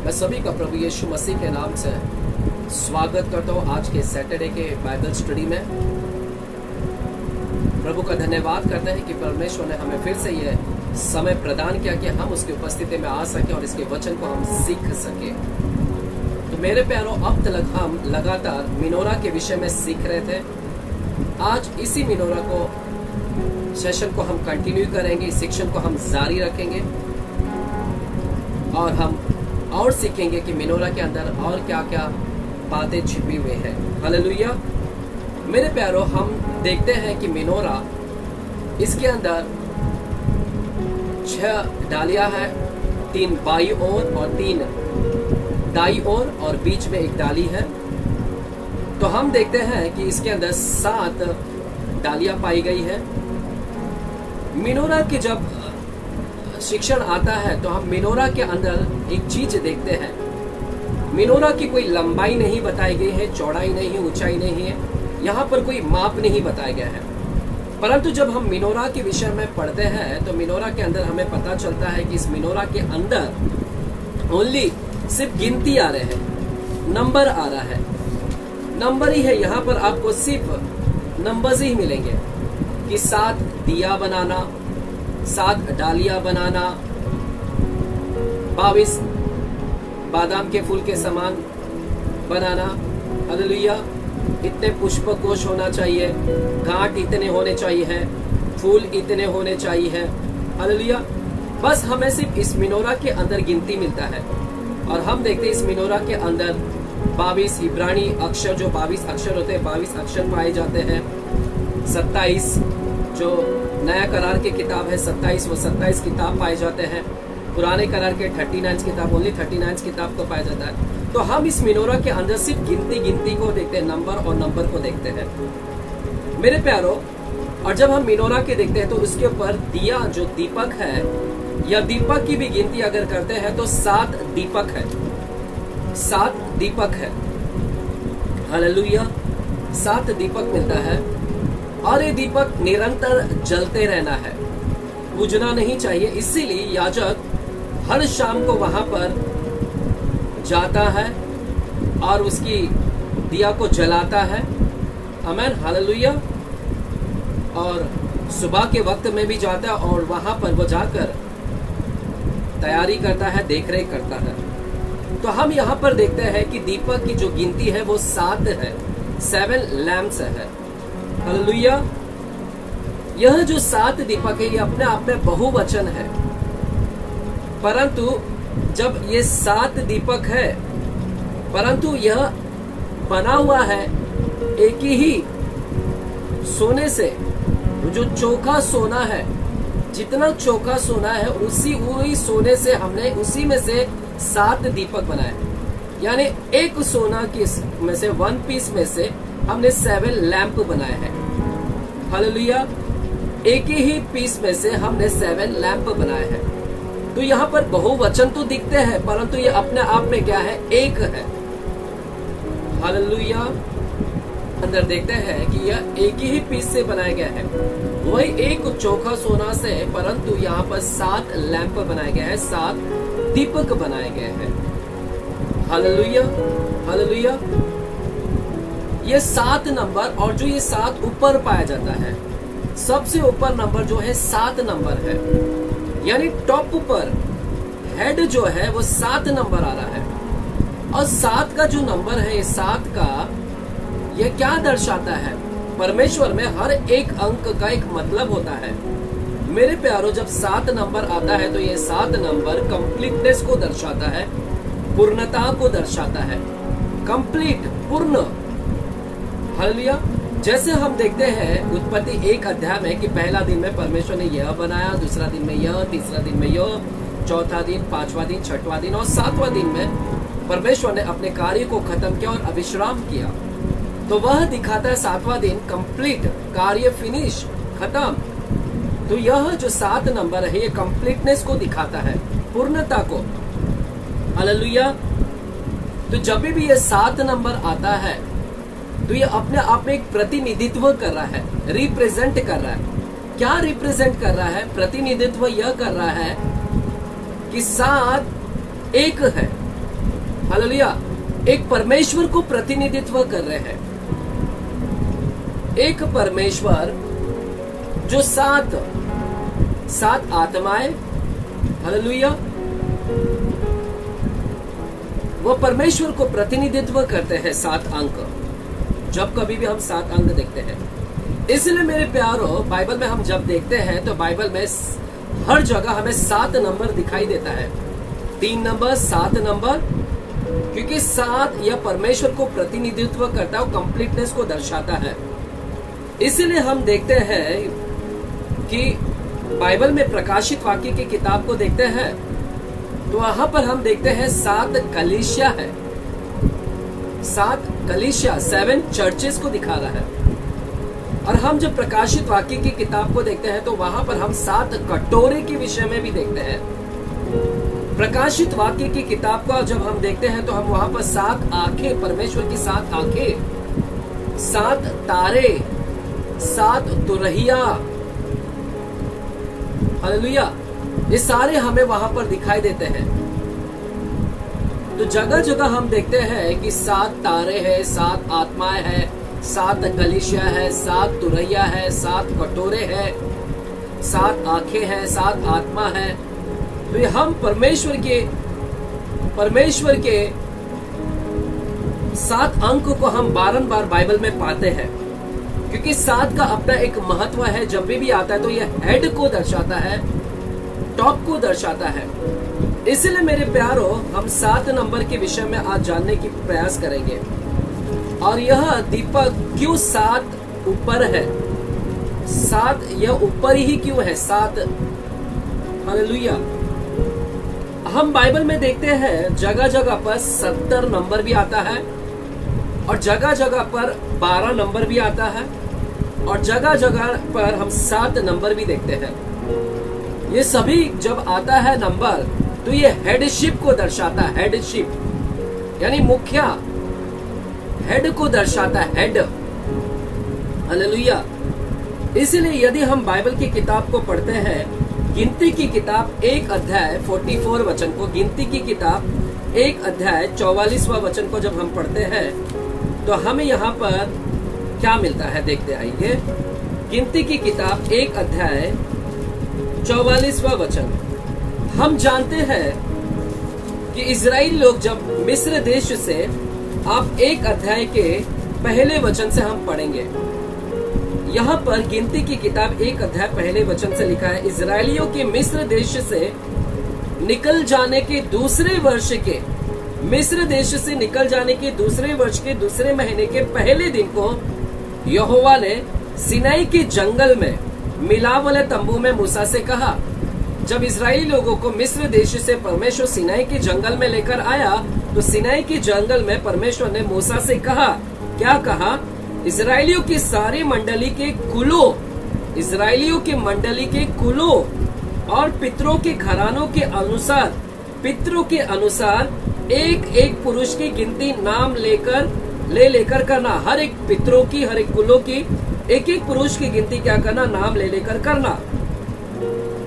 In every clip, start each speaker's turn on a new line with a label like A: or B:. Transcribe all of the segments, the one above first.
A: मैं सभी का प्रभु यीशु मसीह के नाम से स्वागत करता हूँ आज के सैटरडे के बाइबल स्टडी में। प्रभु का धन्यवाद करते हैं कि परमेश्वर ने हमें फिर से यह समय प्रदान किया कि हम उसकी उपस्थिति में आ सके और इसके वचन को हम सीख सके। तो मेरे प्यारों, अब तक हम लगातार मिनोरा के विषय में सीख रहे थे। आज इसी मिनोरा को सेशन को हम कंटिन्यू करेंगे, इस सेक्शन को हम जारी रखेंगे और हम और सीखेंगे कि मिनोरा के अंदर और क्या क्या बातें छिपी हुई है। हालेलुया। मेरे प्यारों, हम देखते हैं कि मिनोरा, इसके अंदर 6 डालियां हैं, 3 बाई ओर और 3 दाई ओर और बीच में एक डाली है। तो हम देखते हैं कि इसके अंदर 7 डालियां पाई गई है। मिनोरा की जब शिक्षण आता है तो हम मिनोरा के अंदर एक चीज देखते हैं। मिनोरा की कोई लंबाई नहीं बताई गई है, चौड़ाई नहीं, ऊंचाई नहीं है, यहाँ पर कोई माप नहीं बताया गया है। परंतु जब हम मिनोरा के विषय में पढ़ते हैं तो मिनोरा के अंदर हमें पता चलता है कि इस मिनोरा के अंदर ओनली सिर्फ गिनती आ रहे हैं, नंबर आ रहा है, नंबर ही है। यहाँ पर आपको सिर्फ नंबर्स ही मिलेंगे कि 7 दिया बनाना, 7 डालियां बनाना, 22 बादाम के फूल के समान बनाना। हालेलुया। इतने पुष्प कोश होना चाहिए, गांठ इतने होने चाहिए है, फूल इतने होने चाहिए है। हालेलुया। बस हमें सिर्फ इस मिनोरा के अंदर गिनती मिलता है और हम देखते हैं इस मिनोरा के अंदर 22 इब्रानी अक्षर, जो 22 अक्षर होते हैं, 22 अक्षर पाए जाते हैं। 27 जो नया करार की किताब है, 27 वो 27 किताब पाए जाते हैं। पुराने करार के 39 किताब, ओनली 39 किताब को पाया जाता है। तो हम इस मिनोरा के अंदर सिर्फ गिनती को देखते हैं, नंबर और नंबर को देखते हैं मेरे प्यारों। और जब हम मिनोरा के देखते हैं तो उसके ऊपर दिया, जो दीपक है, या दीपक की भी गिनती अगर करते हैं तो 7 दीपक है, 7 दीपक है। हालेलुया। 7 दीपक मिलता है और ये दीपक निरंतर जलते रहना है, बुझना नहीं चाहिए। इसीलिए याजक हर शाम को वहां पर जाता है और उसकी दिया को जलाता है। आमीन। हालेलुया। और सुबह के वक्त में भी जाता है और वहां पर वो जाकर तैयारी करता है, देखरेख करता है। तो हम यहाँ पर देखते हैं कि दीपक की जो गिनती है वो 7 है, 7 लैम्प्स है। हालेलुया। यह जो 7 दीपक है ये अपने आप में बहुवचन है, परंतु जब ये 7 दीपक है, परंतु यह बना हुआ है एक ही सोने से। जो चोखा सोना है, जितना चोखा सोना है वही सोने से हमने उसी में से 7 दीपक बनाए। यानी एक सोना की में से 1 पीस में से हमने 7 लैंप बनाए हैं। हालेलुया। एक ही पीस में से हमने 7 लैंप बनाए हैं। तो यहाँ पर बहुवचन तो दिखते हैं, परंतु ये अपने आप में क्या है? एक है। हालेलुया। अंदर देखते हैं कि यह एक ही पीस से बनाया गया है, वही एक चोखा सोना से, परंतु यहाँ पर 7 लैंप बनाए गए हैं, 7 दीपक बनाए गए हैं। हालेलुया। हालेलुया। ये 7 नंबर, और जो ये 7 ऊपर पाया जाता है, सबसे ऊपर नंबर जो है 7 नंबर है, यानी टॉप ऊपर हेड जो है वो 7 नंबर आ रहा है। और 7 का जो नंबर है, 7 का ये क्या दर्शाता है? परमेश्वर में हर एक अंक का एक मतलब होता है मेरे प्यारों। जब 7 नंबर आता है तो ये 7 नंबर कंप्लीटनेस को दर्शाता है, पूर्णता को दर्शाता है, कंप्लीट, पूर्ण। हालेलुया। जैसे हम देखते हैं उत्पत्ति 1 अध्याय में कि पहला दिन में परमेश्वर ने यह बनाया, दूसरा दिन में यह, तीसरा दिन में यह, चौथा दिन, 5वां दिन, 6वां दिन और 7वां दिन में परमेश्वर ने अपने कार्य को खत्म किया और अविश्राम किया। तो वह दिखाता है 7वां दिन कंप्लीट, कार्य फिनिश, खत्म। तो यह जो 7 नंबर है ये कंप्लीटनेस को दिखाता है, पूर्णता को। हालेलुया। तो जब भी ये 7 नंबर आता है तो ये अपने आप में एक प्रतिनिधित्व कर रहा है, रिप्रेजेंट कर रहा है। क्या रिप्रेजेंट कर रहा है? प्रतिनिधित्व यह कर रहा है कि 7 एक है, हालेलुया, एक परमेश्वर को प्रतिनिधित्व कर रहे हैं। एक परमेश्वर जो सात आत्माएं, हालेलुया, वो परमेश्वर को प्रतिनिधित्व करते हैं। 7 अंक, जब कभी भी हम 7 अंक देखते हैं, इसलिए मेरे प्यारों, बाइबल में हम जब देखते हैं तो बाइबल में हर जगह हमें 7 नंबर दिखाई देता है। 3 नंबर, 7 नंबर, क्योंकि 7 यह परमेश्वर को प्रतिनिधित्व करता है, कंप्लीटनेस को दर्शाता है। इसलिए हम देखते हैं कि बाइबल में प्रकाशित वाक्य की किताब को देखते हैं तो वहां पर हम देखते हैं 7 कलीसिया है। 7 कलीसिया, 7 चर्चेस को दिखा रहा है। और हम जब प्रकाशित वाक्य की किताब को देखते हैं तो वहां पर हम 7 कटोरे के विषय में भी देखते हैं। प्रकाशित वाक्य की किताब को जब हम देखते हैं तो हम वहां पर 7 आंखें, परमेश्वर की 7 आंखें, 7 तारे, 7 तुरहिया, हालेलुया, ये सारे हमें वहां पर दिखाई देते हैं। तो जगह जगह हम देखते हैं कि 7 तारे हैं, 7 आत्माएं हैं, 7 कलीसिया है, 7 तुरैया है, 7 कटोरे हैं, 7 आंखें हैं, 7 आत्मा है। तो ये हम परमेश्वर के 7 अंक को हम बारंबार बाइबल में पाते हैं, क्योंकि 7 का अपना एक महत्व है। जब भी आता है तो ये हेड को दर्शाता है, टॉप को दर्शाता है। इसलिए मेरे प्यारों, हम 7 नंबर के विषय में आज जानने की प्रयास करेंगे। और यह दीपक क्यों 7 ऊपर है, 7 यह ऊपर ही क्यों है, 7, हालेलुया। हम बाइबल में देखते हैं जगह जगह पर 70 नंबर भी आता है, और जगह जगह पर 12 नंबर भी आता है, और जगह जगह पर हम 7 नंबर भी देखते हैं। ये सभी जब आता है नंबर तो ये हेडशिप को दर्शाता है। हेडशिप यानी मुखिया, हेड को दर्शाता है, हेड, हालेलुया। इसलिए यदि हम बाइबल की किताब को पढ़ते हैं, गिनती की किताब 1 अध्याय 44 वचन को, गिनती की किताब 1 अध्याय 44वां वचन को जब हम पढ़ते हैं तो हमें यहाँ पर क्या मिलता है, देखते आइए। गिनती की किताब 1 अध्याय 44वां वचन। हम जानते हैं कि इजराइल लोग जब मिस्र देश से, आप 1 अध्याय के पहले वचन से हम पढ़ेंगे। यहाँ पर गिनती की किताब 1 अध्याय पहले वचन से लिखा है, इजराइलियों के मिस्र देश से निकल जाने के दूसरे वर्ष के, मिस्र देश से निकल जाने के दूसरे वर्ष के दूसरे महीने के पहले दिन को यहोवा ने सिनाई के जंगल में मिलाप वाले तंबू में मूसा से कहा। जब इजरायली लोगों को मिस्र देश से परमेश्वर सिनाई के जंगल में लेकर आया तो सिनाई के जंगल में परमेश्वर ने मूसा से कहा, क्या कहा, इजरायलियों की सारी मंडली के कुलों, इजरायलियों के मंडली के कुलों और पितरों के घरानों के अनुसार, पितरों के अनुसार एक एक पुरुष की गिनती नाम लेकर करना। हर एक पितरों की, हर एक कुलों की एक एक पुरुष की गिनती क्या करना, नाम लेकर करना।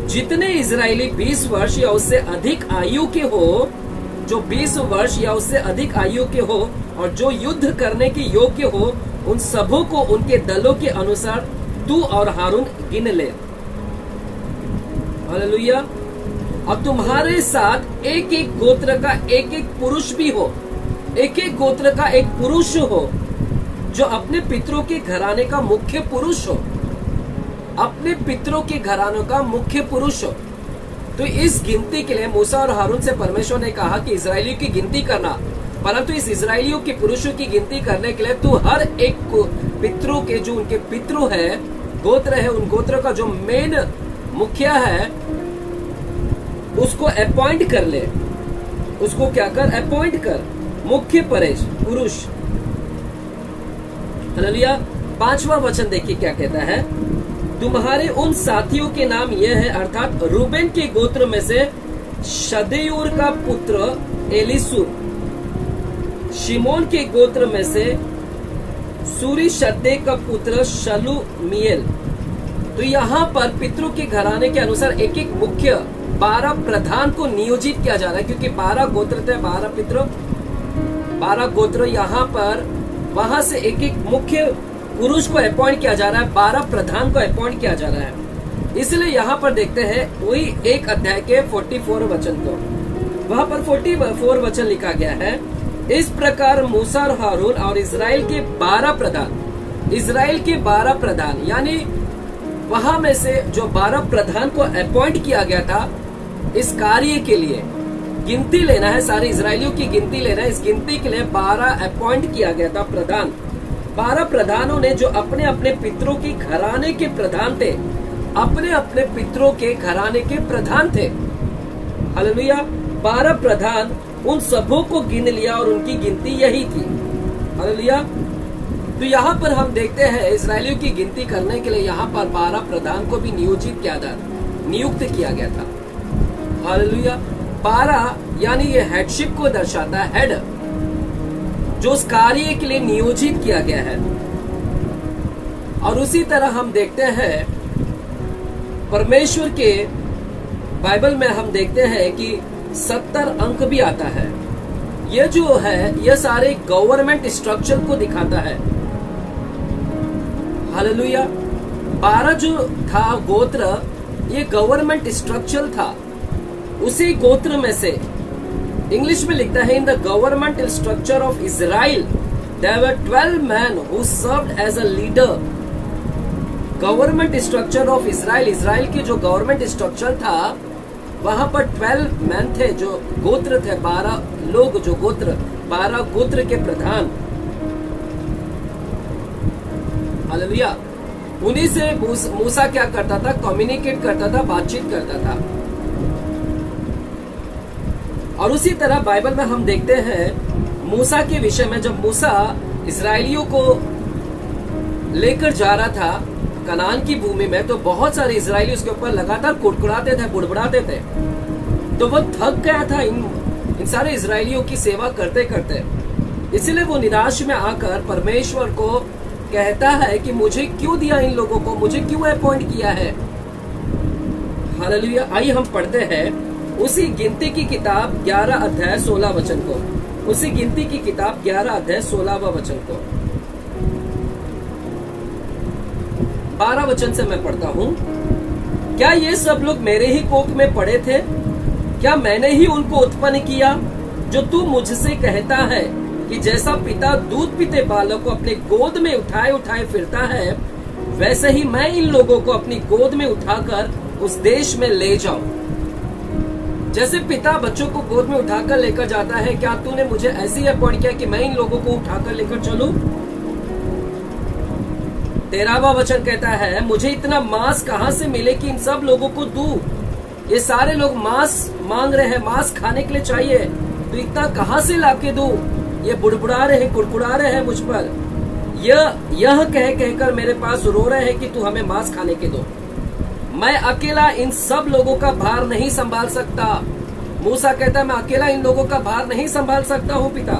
A: जितने इजरायली 20 वर्ष या उससे अधिक आयु के हो, जो 20 वर्ष या उससे अधिक आयु के हो और जो युद्ध करने के योग्य हो, उन सबों को उनके दलों के अनुसार तू और हारून गिन ले। हालेलुया। और तुम्हारे साथ एक एक गोत्र का एक एक पुरुष भी हो, एक एक गोत्र का एक पुरुष हो जो अपने पितरों के घराने का मुख्य पुरुष हो, अपने पितरों के घरानों का मुख्य पुरुष हो। तो इस गिनती के लिए मूसा और हारून से परमेश्वर ने कहा कि इजरायलियों की गिनती करना, परंतु इस इजरायलियों के पुरुषों की गिनती करने के लिए तू हर एक पितरों के, जो उनके पितरों है, गोत्र है, उन गोत्रों का जो मेन मुखिया है, उसको अपॉइंट कर ले। उसको क्या कर, अपॉइंट कर, मुख्य पुरुष। हालेलुया। 5वां वचन देखिए क्या कहता है, तुम्हारे उन साथियों के नाम यह है, अर्थात रूबेन के गोत्र में से शदेयूर का पुत्र एलीसूर, शिमोन के गोत्र में से सूरीशद्दै का पुत्र शलूमिएल। तो यहाँ पर पितरों के घराने के अनुसार एक एक मुख्य 12 प्रधान को नियोजित किया जा रहा है, क्योंकि 12 गोत्र थे, 12 पितरों, 12 गोत्र यहाँ पर, वहां से एक एक मुख्य पुरुष को अपॉइंट किया जा रहा है, 12 प्रधान को अपॉइंट किया जा रहा है। इसलिए यहाँ पर देखते हैं वही एक अध्याय के 44 वचन को, वहां पर 44 वचन लिखा गया है, इस प्रकार मूसा और हारून और इजराइल के 12 प्रधान, यानी वहां में से जो 12 प्रधान को अपॉइंट किया गया था इस कार्य के लिए, गिनती लेना है, सारे इजरायलियों की गिनती लेना है, इस गिनती के लिए 12 अपॉइंट किया गया था प्रधान। 12 प्रधानों ने जो अपने अपने पितरों की घराने के प्रधान थे, अपने अपने पितरों के घराने के प्रधान थे। हालेलुया। 12 प्रधान, उन सबों को गिन लिया और उनकी गिनती यही थी। हालेलुया। तो यहाँ पर हम देखते हैं इजरायलियों की गिनती करने के लिए यहाँ पर 12 प्रधान को भी नियुक्त किया गया था। हालेलुया। 12 यानी ये हेडशिप को दर्शाता है, हेड, जो उस कार्य के लिए नियोजित किया गया है। और उसी तरह हम देखते हैं परमेश्वर के बाइबल में हम देखते हैं कि 70 अंक भी आता है। ये जो है ये सारे गवर्नमेंट स्ट्रक्चर को दिखाता है। हालेलुया। 12 जो था गोत्र, ये गवर्नमेंट स्ट्रक्चर था। उसी गोत्र में से इंग्लिश में लिखता है, in the government structure of Israel there were 12 man who served as a leader. Government structure of Israel, Israel की जो गवर्नमेंट स्ट्रक्चर था वहां पर 12 मैन थे, जो गोत्र थे, 12 लोग, जो गोत्र, 12 गोत्र के प्रधान। हालेलुया। उन्हीं से मूसा क्या करता था, कम्युनिकेट करता था, बातचीत करता था। और उसी तरह बाइबल में हम देखते हैं मूसा के विषय में, जब मूसा इजरायलियों को लेकर जा रहा था कनान की भूमि में, तो बहुत सारे इजरायली उसके ऊपर लगातार कुड़कुड़ाते थे, बुड़बुड़ाते थे। तो वो थक गया था इन सारे इजरायलियों की सेवा करते करते। इसलिए वो निराश में आकर परमेश्वर को कहता है कि मुझे क्यों दिया इन लोगों को, मुझे क्यों अपॉइंट किया है। हालेलुया। आइए हम पढ़ते हैं उसी गिनती की किताब 11 अध्याय 16 वचन को, उसी गिनती की किताब 11 अध्याय 16वां वचन को। 12 वचन से मैं पढ़ता हूँ। क्या ये सब लोग मेरे ही कोख में पड़े थे? क्या मैंने ही उनको उत्पन्न किया? जो तू मुझसे कहता है कि जैसा पिता दूध पीते बालक को अपने गोद में उठाए उठाए फिरता है, वैसे ही मैं इन लोगों को अपनी गोद में उठाकर उस देश में ले जाऊं। जैसे पिता बच्चों को गोद में उठाकर लेकर जाता है, क्या तूने मुझे ऐसे ही अपॉइंट किया कि मैं इन लोगों को उठाकर लेकर चलूं? 13वां वचन कहता है, मुझे इतना मांस कहां से मिले कि इन सब लोगों को दूं? ये सारे लोग मांस मांग रहे हैं, मांस खाने के लिए चाहिए, तो इतना कहां से लाके दूं? ये बुड़बुड़ा रहे हैं, कुड़कुड़ा रहे हैं मुझ पर, यह कह कहकर मेरे पास रो रहे हैं कि तू हमें मांस खाने के दो। मैं अकेला इन सब लोगों का भार नहीं संभाल सकता। मूसा कहता है, मैं अकेला इन लोगों का भार नहीं संभाल सकता हूँ पिता,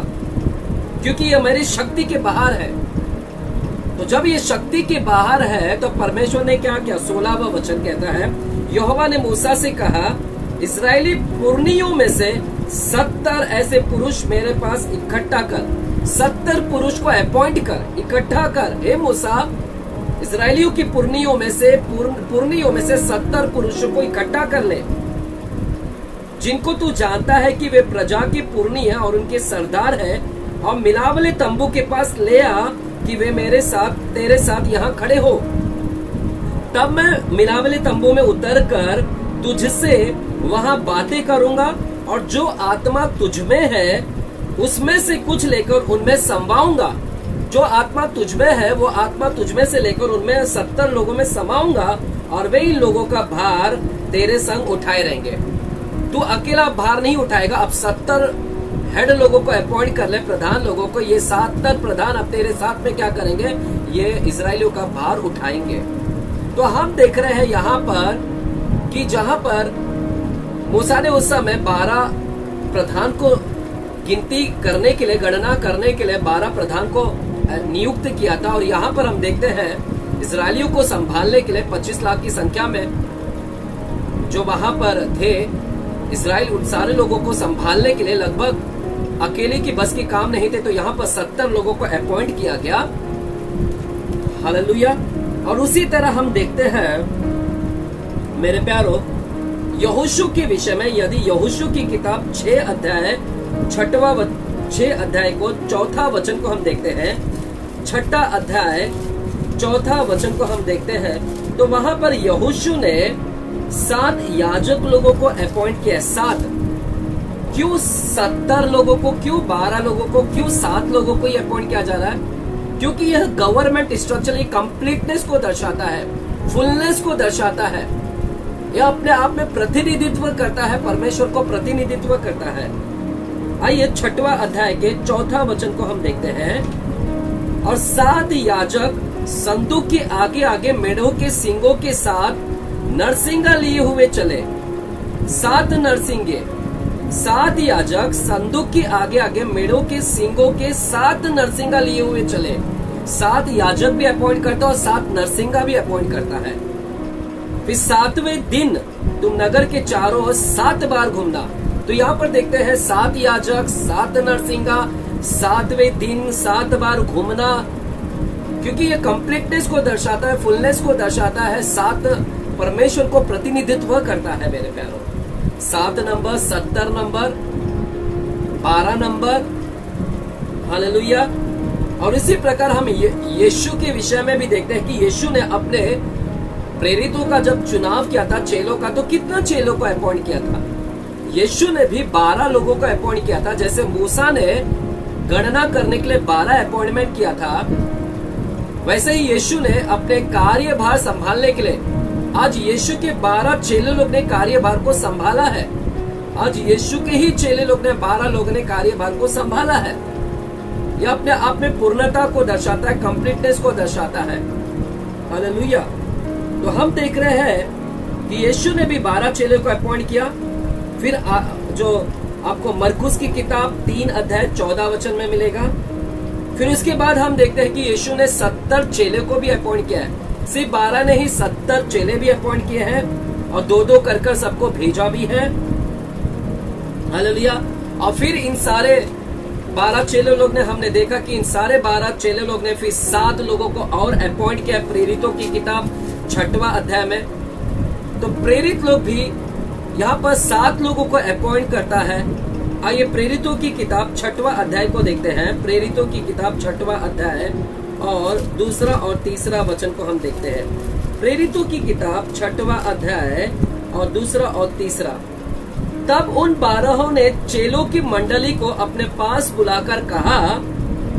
A: क्योंकि ये मेरी शक्ति के बाहर है। तो जब ये शक्ति के बाहर है तो परमेश्वर ने क्या किया? 16वां वचन कहता है, यहोवा ने मूसा से कहा, इस्राएली पुरनियों में से 70 ऐसे पुरुष मेरे पास इकट्ठा कर, 70 पुरुष को अपॉइंट कर, इकट्ठा कर। हे मूसा, इस्राएलियों की पुरनियों में से 70 पुरुषों को इकट्ठा कर ले, जिनको तू जानता है कि वे प्रजा की पुरनी है और उनके सरदार है, और मिलावले तंबू के पास ले आ कि वे मेरे साथ, तेरे साथ यहाँ खड़े हो। तब मैं मिलावले तंबू में उतर कर तुझसे वहां बातें करूंगा, और जो आत्मा तुझ में है उसमें से कुछ लेकर उनमें समाऊंगा। जो आत्मा तुझ में है वो आत्मा तुझ में से लेकर उनमें 70 लोगों में समाऊंगा, और वे इन लोगों का भार तेरे संग उठाए रहेंगे। तू अकेला भार नहीं उठाएगा। अब 70 हेड लोगों को अपॉइंट कर ले, प्रधान लोगों को। ये 70 प्रधान अब तेरे साथ में क्या करेंगे? ये इजरायलियों का भार उठाएंगे। तो हम देख रहे हैं यहाँ पर कि जहाँ पर मूसा ने उस समय 12 प्रधान को गिनती करने के लिए, गणना करने के लिए 12 प्रधान को नियुक्त किया था। और यहाँ पर हम देखते हैं इजरायलियों को संभालने के लिए 25 लाख की संख्या में जो वहां पर थे, इजराइल उन सारे लोगों को संभालने के लिए लगभग अकेले की बस के काम नहीं थे, तो यहाँ पर 70 लोगों को अपॉइंट किया गया। हालेलुया। और उसी तरह हम देखते हैं मेरे प्यारो यहोशू के विषय में। यदि यहोशू की किताब 6 अध्याय 6 अध्याय को 4था वचन को हम देखते हैं, 6 अध्याय 4था वचन को हम देखते हैं, तो वहां पर यहोशू ने 7 याजक लोगों को अपॉइंट किया। 7 क्यों 70 लोगों को, क्यों 12 लोगों को, क्यों 7 लोगों को यह अपॉइंट किया जा रहा है? क्योंकि यह गवर्नमेंट स्ट्रक्चर कंप्लीटनेस को दर्शाता है, फुलनेस को दर्शाता है। यह अपने आप में प्रतिनिधित्व करता है, परमेश्वर को प्रतिनिधित्व करता है। आइए 6वां अध्याय के 4था वचन को हम देखते हैं। और 7 याजक संदूक के आगे आगे मेढ़ों के सींगों के साथ नरसिंगा लिए हुए चले। 7 नरसिंगे, 7 याजक संदूक के आगे आगे मेढ़ों के सींगों के 7 नरसिंगा लिए हुए चले। 7 याजक भी अपॉइंट करता है और 7 नरसिंगा भी अपॉइंट करता है। फिर 7वें दिन तुम नगर के चारों ओर 7 बार घूमना। तो यहाँ पर देखते हैं 7 याजक, 7 नरसिंगा, 7वें दिन 7 बार घूमना, क्योंकि ये कंप्लीटनेस को दर्शाता है, फुलनेस को दर्शाता है। 7 परमेश्वर को प्रतिनिधित्व करता है मेरे प्यारों। 7 नंबर, 70 नंबर, 12 नंबर। हालेलुया। और इसी प्रकार हम यीशु के विषय में भी देखते हैं कि यीशु ने अपने प्रेरितों का जब चुनाव किया था, चेलों का, तो कितना चेलों को अपॉइंट किया था? यीशु ने भी 12 लोगों को अपॉइंट किया था। जैसे मूसा ने गणना करने के लिए 12 अपॉइंटमेंट किया था, वैसे ही यीशु ने अपने कार्यभार संभालने के लिए आज यीशु के 12 चेले लोग ने कार्यभार को संभाला है। आज यीशु के ही चेले लोग ने 12 लोगों ने कार्यभार को संभाला है। यह अपने आप में पूर्णता को दर्शाता है, कंप्लीटनेस को दर्शाता है। हालेलुया। तो हम देख रहे हैं कि यीशु ने भी 12 चेले को अपॉइंट किया। फिर जो आपको मरकुस की किताब 3 अध्याय 14 वचन में मिलेगा। फिर उसके बाद हम देखते हैं कि यीशु ने 70 चेले को भी अपॉइंट किया है। सिर्फ 12 नहीं, 70 चेले भी अपॉइंट किए हैं और 2-2 कर सबको भेजा भी है। हालेलुया। और फिर इन सारे 12 चेले लोग ने, हमने देखा कि इन सारे 12 चेले लोग ने फिर 7 लोगों को और अपॉइंट किया प्रेरितों की किताब 6वां अध्याय में। तो प्रेरित लोग भी यहाँ पर 7 लोगों को अपॉइंट करता है। आइए प्रेरितों की किताब 6वां अध्याय को देखते हैं। प्रेरितों की किताब 6वां अध्याय और 2 और 3 वचन को हम देखते हैं। प्रेरितों की किताब 6वां अध्याय और 2 और 3। तब उन 12 ने चेलों की मंडली को अपने पास बुलाकर कहा,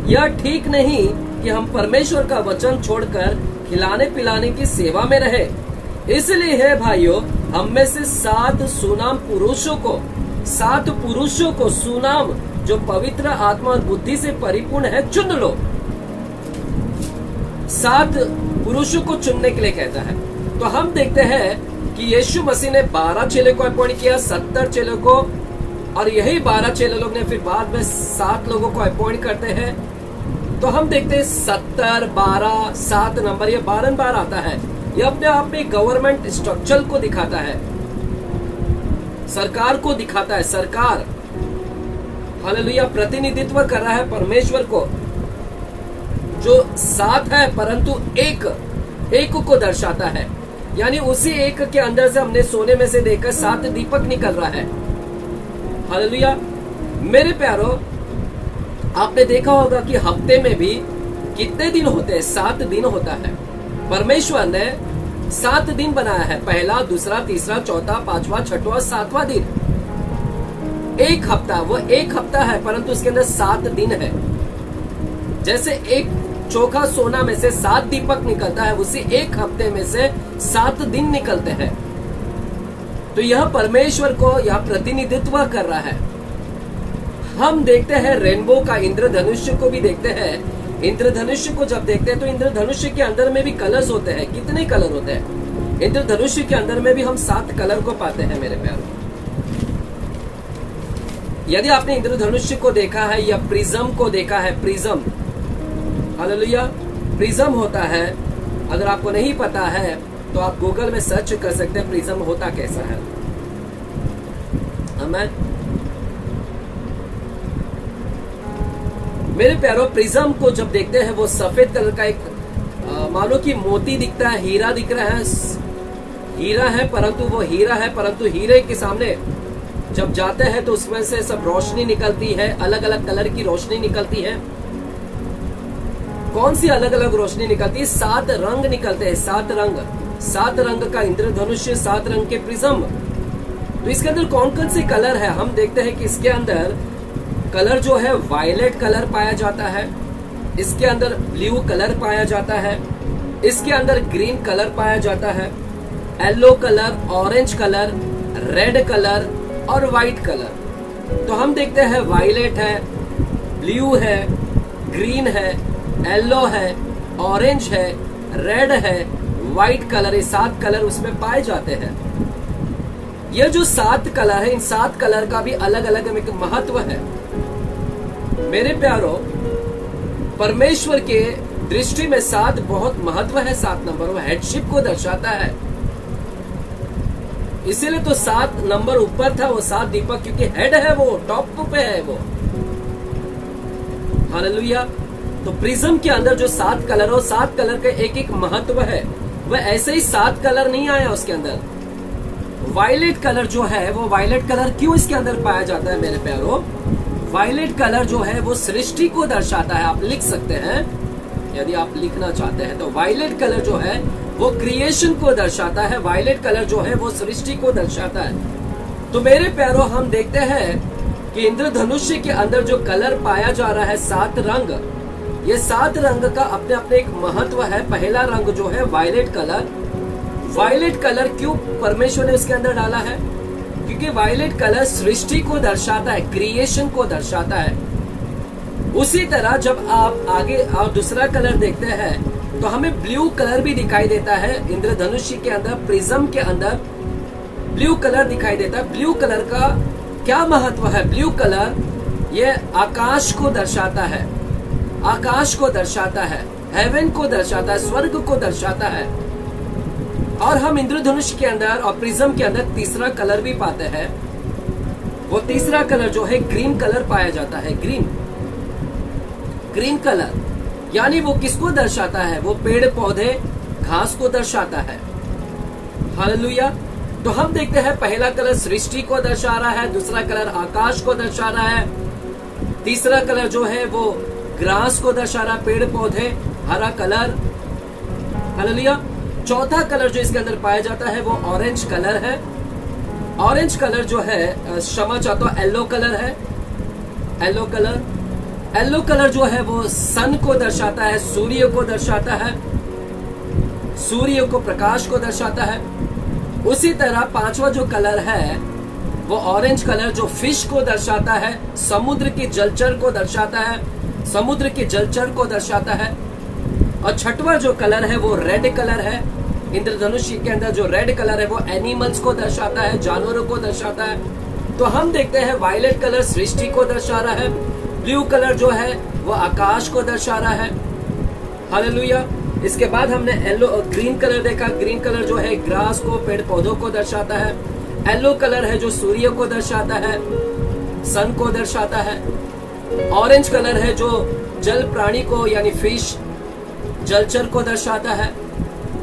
A: यह ठीक नहीं कि हम परमेश्वर का वचन छोड़कर खिलाने पिलाने की सेवा में रहे। इसलिए है भाइयों, हम में से 7 सुनाम पुरुषों को सुनाम, जो पवित्र आत्मा और बुद्धि से परिपूर्ण है, चुन लो। 7 पुरुषों को चुनने के लिए कहता है। तो हम देखते हैं कि यीशु मसीह ने 12 चेले को अपॉइंट किया, 70 चेलों को, और यही 12 चेले लोग ने फिर बाद में 7 लोगों को अपॉइंट करते हैं। तो हम देखते हैं 70, 12, 7 नंबर, ये 12 बार आता है। यह अपने आप में गवर्नमेंट स्ट्रक्चर को दिखाता है, सरकार को दिखाता है। सरकार, हालेलुया, प्रतिनिधित्व कर रहा है परमेश्वर को, जो 7 है परंतु एक को दर्शाता है। यानी उसी एक के अंदर से हमने सोने में से देखकर 7 दीपक निकल रहा है। हालेलुया। मेरे प्यारो, आपने देखा होगा कि हफ्ते में भी कितने दिन होते हैं? 7 दिन होता है। परमेश्वर ने 7 दिन बनाया है, पहला, दूसरा, तीसरा, चौथा, 5वां, 6वां, 7वां दिन। एक हफ्ता, वो एक हफ्ता है परंतु उसके अंदर 7 दिन है। जैसे एक चोखा सोना में से 7 दीपक निकलता है, उसी एक हफ्ते में से 7 दिन निकलते हैं। तो यह परमेश्वर को यह प्रतिनिधित्व कर रहा है। हम देखते हैं रेनबो का, इंद्रधनुष्य को भी देखते हैं। इंद्रधनुष्य को जब देखते हैं तो इंद्रधनुष्य के अंदर में भी कलर्स होते हैं। कितने कलर होते हैं? इंद्रधनुष्य के अंदर में भी हम 7 कलर को पाते हैं मेरे प्यारों। यदि आपने इंद्रधनुष्य को देखा है या प्रिज्म को देखा है, प्रिज्म, हालेलुया, प्रिज्म होता है। अगर आपको नहीं पता है तो आप गूगल में सर्च कर सकते हैं प्रिज्म होता कैसा है। आमीन। मेरे प्यारो, प्रिज्म को जब देखते हैं वो सफेद कलर का एक मानो कि मोती दिखता है, हीरा दिख रहा है, हीरा है परंतु वो हीरा है परंतु हीरे के सामने जब जाते हैं तो उसमें से सब रोशनी निकलती है, अलग अलग कलर की रोशनी निकलती है। कौन सी अलग अलग रोशनी निकलती है? 7 रंग निकलते हैं, 7 रंग, 7 रंग का इंद्रधनुष्य, 7 रंग के प्रिज्म। तो इसके अंदर कौन कौन से कलर है? हम देखते हैं कि इसके अंदर कलर जो है वायलेट कलर पाया जाता है, इसके अंदर ब्लू कलर पाया जाता है, इसके अंदर ग्रीन कलर पाया जाता है, yellow colour, orange colour, red colour और व्हाइट कलर। तो हम देखते हैं वायलेट है, ब्लू है, ग्रीन है, येलो है, ऑरेंज है, रेड है, व्हाइट कलर, ये 7 कलर उसमें पाए जाते हैं। ये जो 7 कलर है, इन 7 कलर का भी अलग अलग एक महत्व है। मेरे प्यारो, परमेश्वर के दृष्टि में 7 बहुत महत्व है। 7 नंबर वो हेडशिप को दर्शाता है, इसीलिए तो 7 नंबर ऊपर था, वो 7 दीपक, क्योंकि हेड है, वो टॉप पे है वो। हालेलुया। तो प्रिज्म के अंदर जो 7 कलर हो, 7 कलर का एक एक महत्व है। वह ऐसे ही 7 कलर नहीं आया उसके अंदर। वायलेट कलर जो है, वो वायलेट कलर क्यों इसके अंदर पाया जाता है मेरे प्यारो? वायलेट कलर जो है वो सृष्टि को दर्शाता है। आप लिख सकते हैं यदि आप लिखना चाहते हैं तो। वायलेट कलर जो है वो क्रिएशन को दर्शाता है, वायलेट कलर जो है वो सृष्टि को दर्शाता है। तो मेरे प्यारो, हम देखते हैं कि इंद्रधनुष्य के अंदर जो कलर पाया जा रहा है, 7 रंग, ये 7 रंग का अपने अपने एक महत्व है। पहला रंग जो है वायलेट कलर। वायलेट कलर क्यों परमेश्वर ने उसके अंदर डाला है? क्योंकि वायलेट कलर सृष्टि को दर्शाता है, क्रिएशन को दर्शाता है। उसी तरह जब आप आगे और दूसरा कलर देखते हैं तो हमें ब्लू कलर भी दिखाई देता है। इंद्रधनुष्य के अंदर, प्रिज्म के अंदर ब्लू कलर दिखाई देता है। ब्लू कलर का क्या महत्व है? ब्लू कलर ये आकाश को दर्शाता है, आकाश को दर्शाता है, हेवन को दर्शाता है, स्वर्ग को दर्शाता है। और हम इंद्रधनुष के अंदर और प्रिज्म के अंदर तीसरा कलर भी पाते हैं। वो तीसरा कलर जो है ग्रीन कलर पाया जाता है। ग्रीन कलर यानी वो किसको दर्शाता है? वो पेड़ पौधे, घास को दर्शाता है। हालेलुया। तो हम देखते हैं पहला कलर सृष्टि को दर्शा रहा है, दूसरा कलर आकाश को दर्शा रहा है, तीसरा कलर जो है वो ग्रास को दर्शा रहा है, पेड़ पौधे, हरा कलर। हालेलुया। चौथा कलर जो इसके अंदर पाया जाता है वो ऑरेंज कलर है। ऑरेंज कलर जो है, क्षमा चाहता हूं, येलो कलर है। येलो कलर, येलो कलर जो है वो सन को दर्शाता है, सूर्य को दर्शाता है, सूर्य को, प्रकाश को दर्शाता है। उसी तरह पांचवा जो कलर है वो ऑरेंज कलर जो फिश को दर्शाता है, समुद्र के जलचर को दर्शाता है, समुद्र के जलचर को दर्शाता है। और छठवां जो कलर है वो रेड कलर है। इंद्रधनुष के अंदर जो रेड कलर है वो एनिमल्स को दर्शाता है, जानवरों को दर्शाता है। तो हम देखते हैं वायलेट कलर सृष्टि को दर्शा रहा है, ब्लू कलर जो है वो आकाश को दर्शा रहा है। हालेलुया। इसके बाद हमने येलो और ग्रीन कलर देखा। ग्रीन कलर जो है ग्रास को, पेड़ पौधों को दर्शाता है। येलो कलर है जो सूर्य को दर्शाता है, सन को दर्शाता है। ऑरेंज कलर है जो जल प्राणी को यानी फिश, जलचर को दर्शाता है।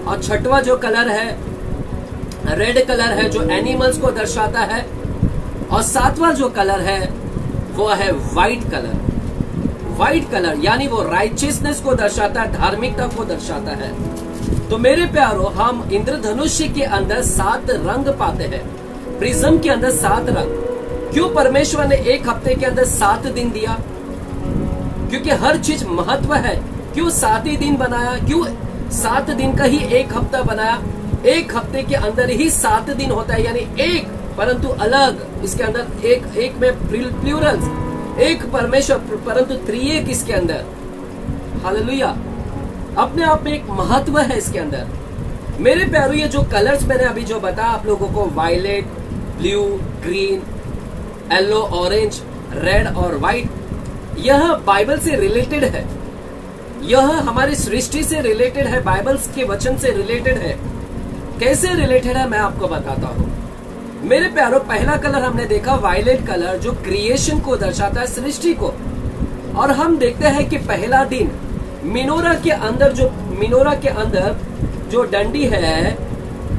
A: और छठवां जो कलर है रेड कलर है जो एनिमल्स को दर्शाता है। और सातवां जो कलर है वो है व्हाइट कलर। व्हाइट कलर यानी वो राइचियसनेस को दर्शाता है, धार्मिकता को दर्शाता है। तो मेरे प्यारो, हम इंद्रधनुष्य के अंदर 7 रंग पाते हैं, प्रिज्म के अंदर 7 रंग। क्यों परमेश्वर ने एक हफ्ते के अंदर 7 दिन दिया? क्योंकि हर चीज महत्व है। क्यों 7 ही दिन बनाया? क्यों 7 दिन का ही एक हफ्ता बनाया? एक हफ्ते के अंदर ही 7 दिन होता है, यानी एक परंतु अलग। इसके अंदर एक में प्लूरल, एक परमेश्वर परंतु त्रिएक इसके अंदर। हालेलुया। अपने आप में एक महत्व है इसके अंदर। मेरे प्यारो, ये जो कलर्स मैंने अभी जो बताया आप लोगों को, violet, blue, green, yellow, orange, red और व्हाइट, यह बाइबल से रिलेटेड है। यह हमारी सृष्टि से रिलेटेड है, बाइबल के वचन से रिलेटेड है। कैसे रिलेटेड है मैं आपको बताता हूं। मेरे प्यारो, पहला कलर हमने देखा वायलेट कलर जो क्रिएशन को दर्शाता है, सृष्टि को। और हम देखते हैं कि पहला दिन मिनोरा के अंदर जो डंडी है,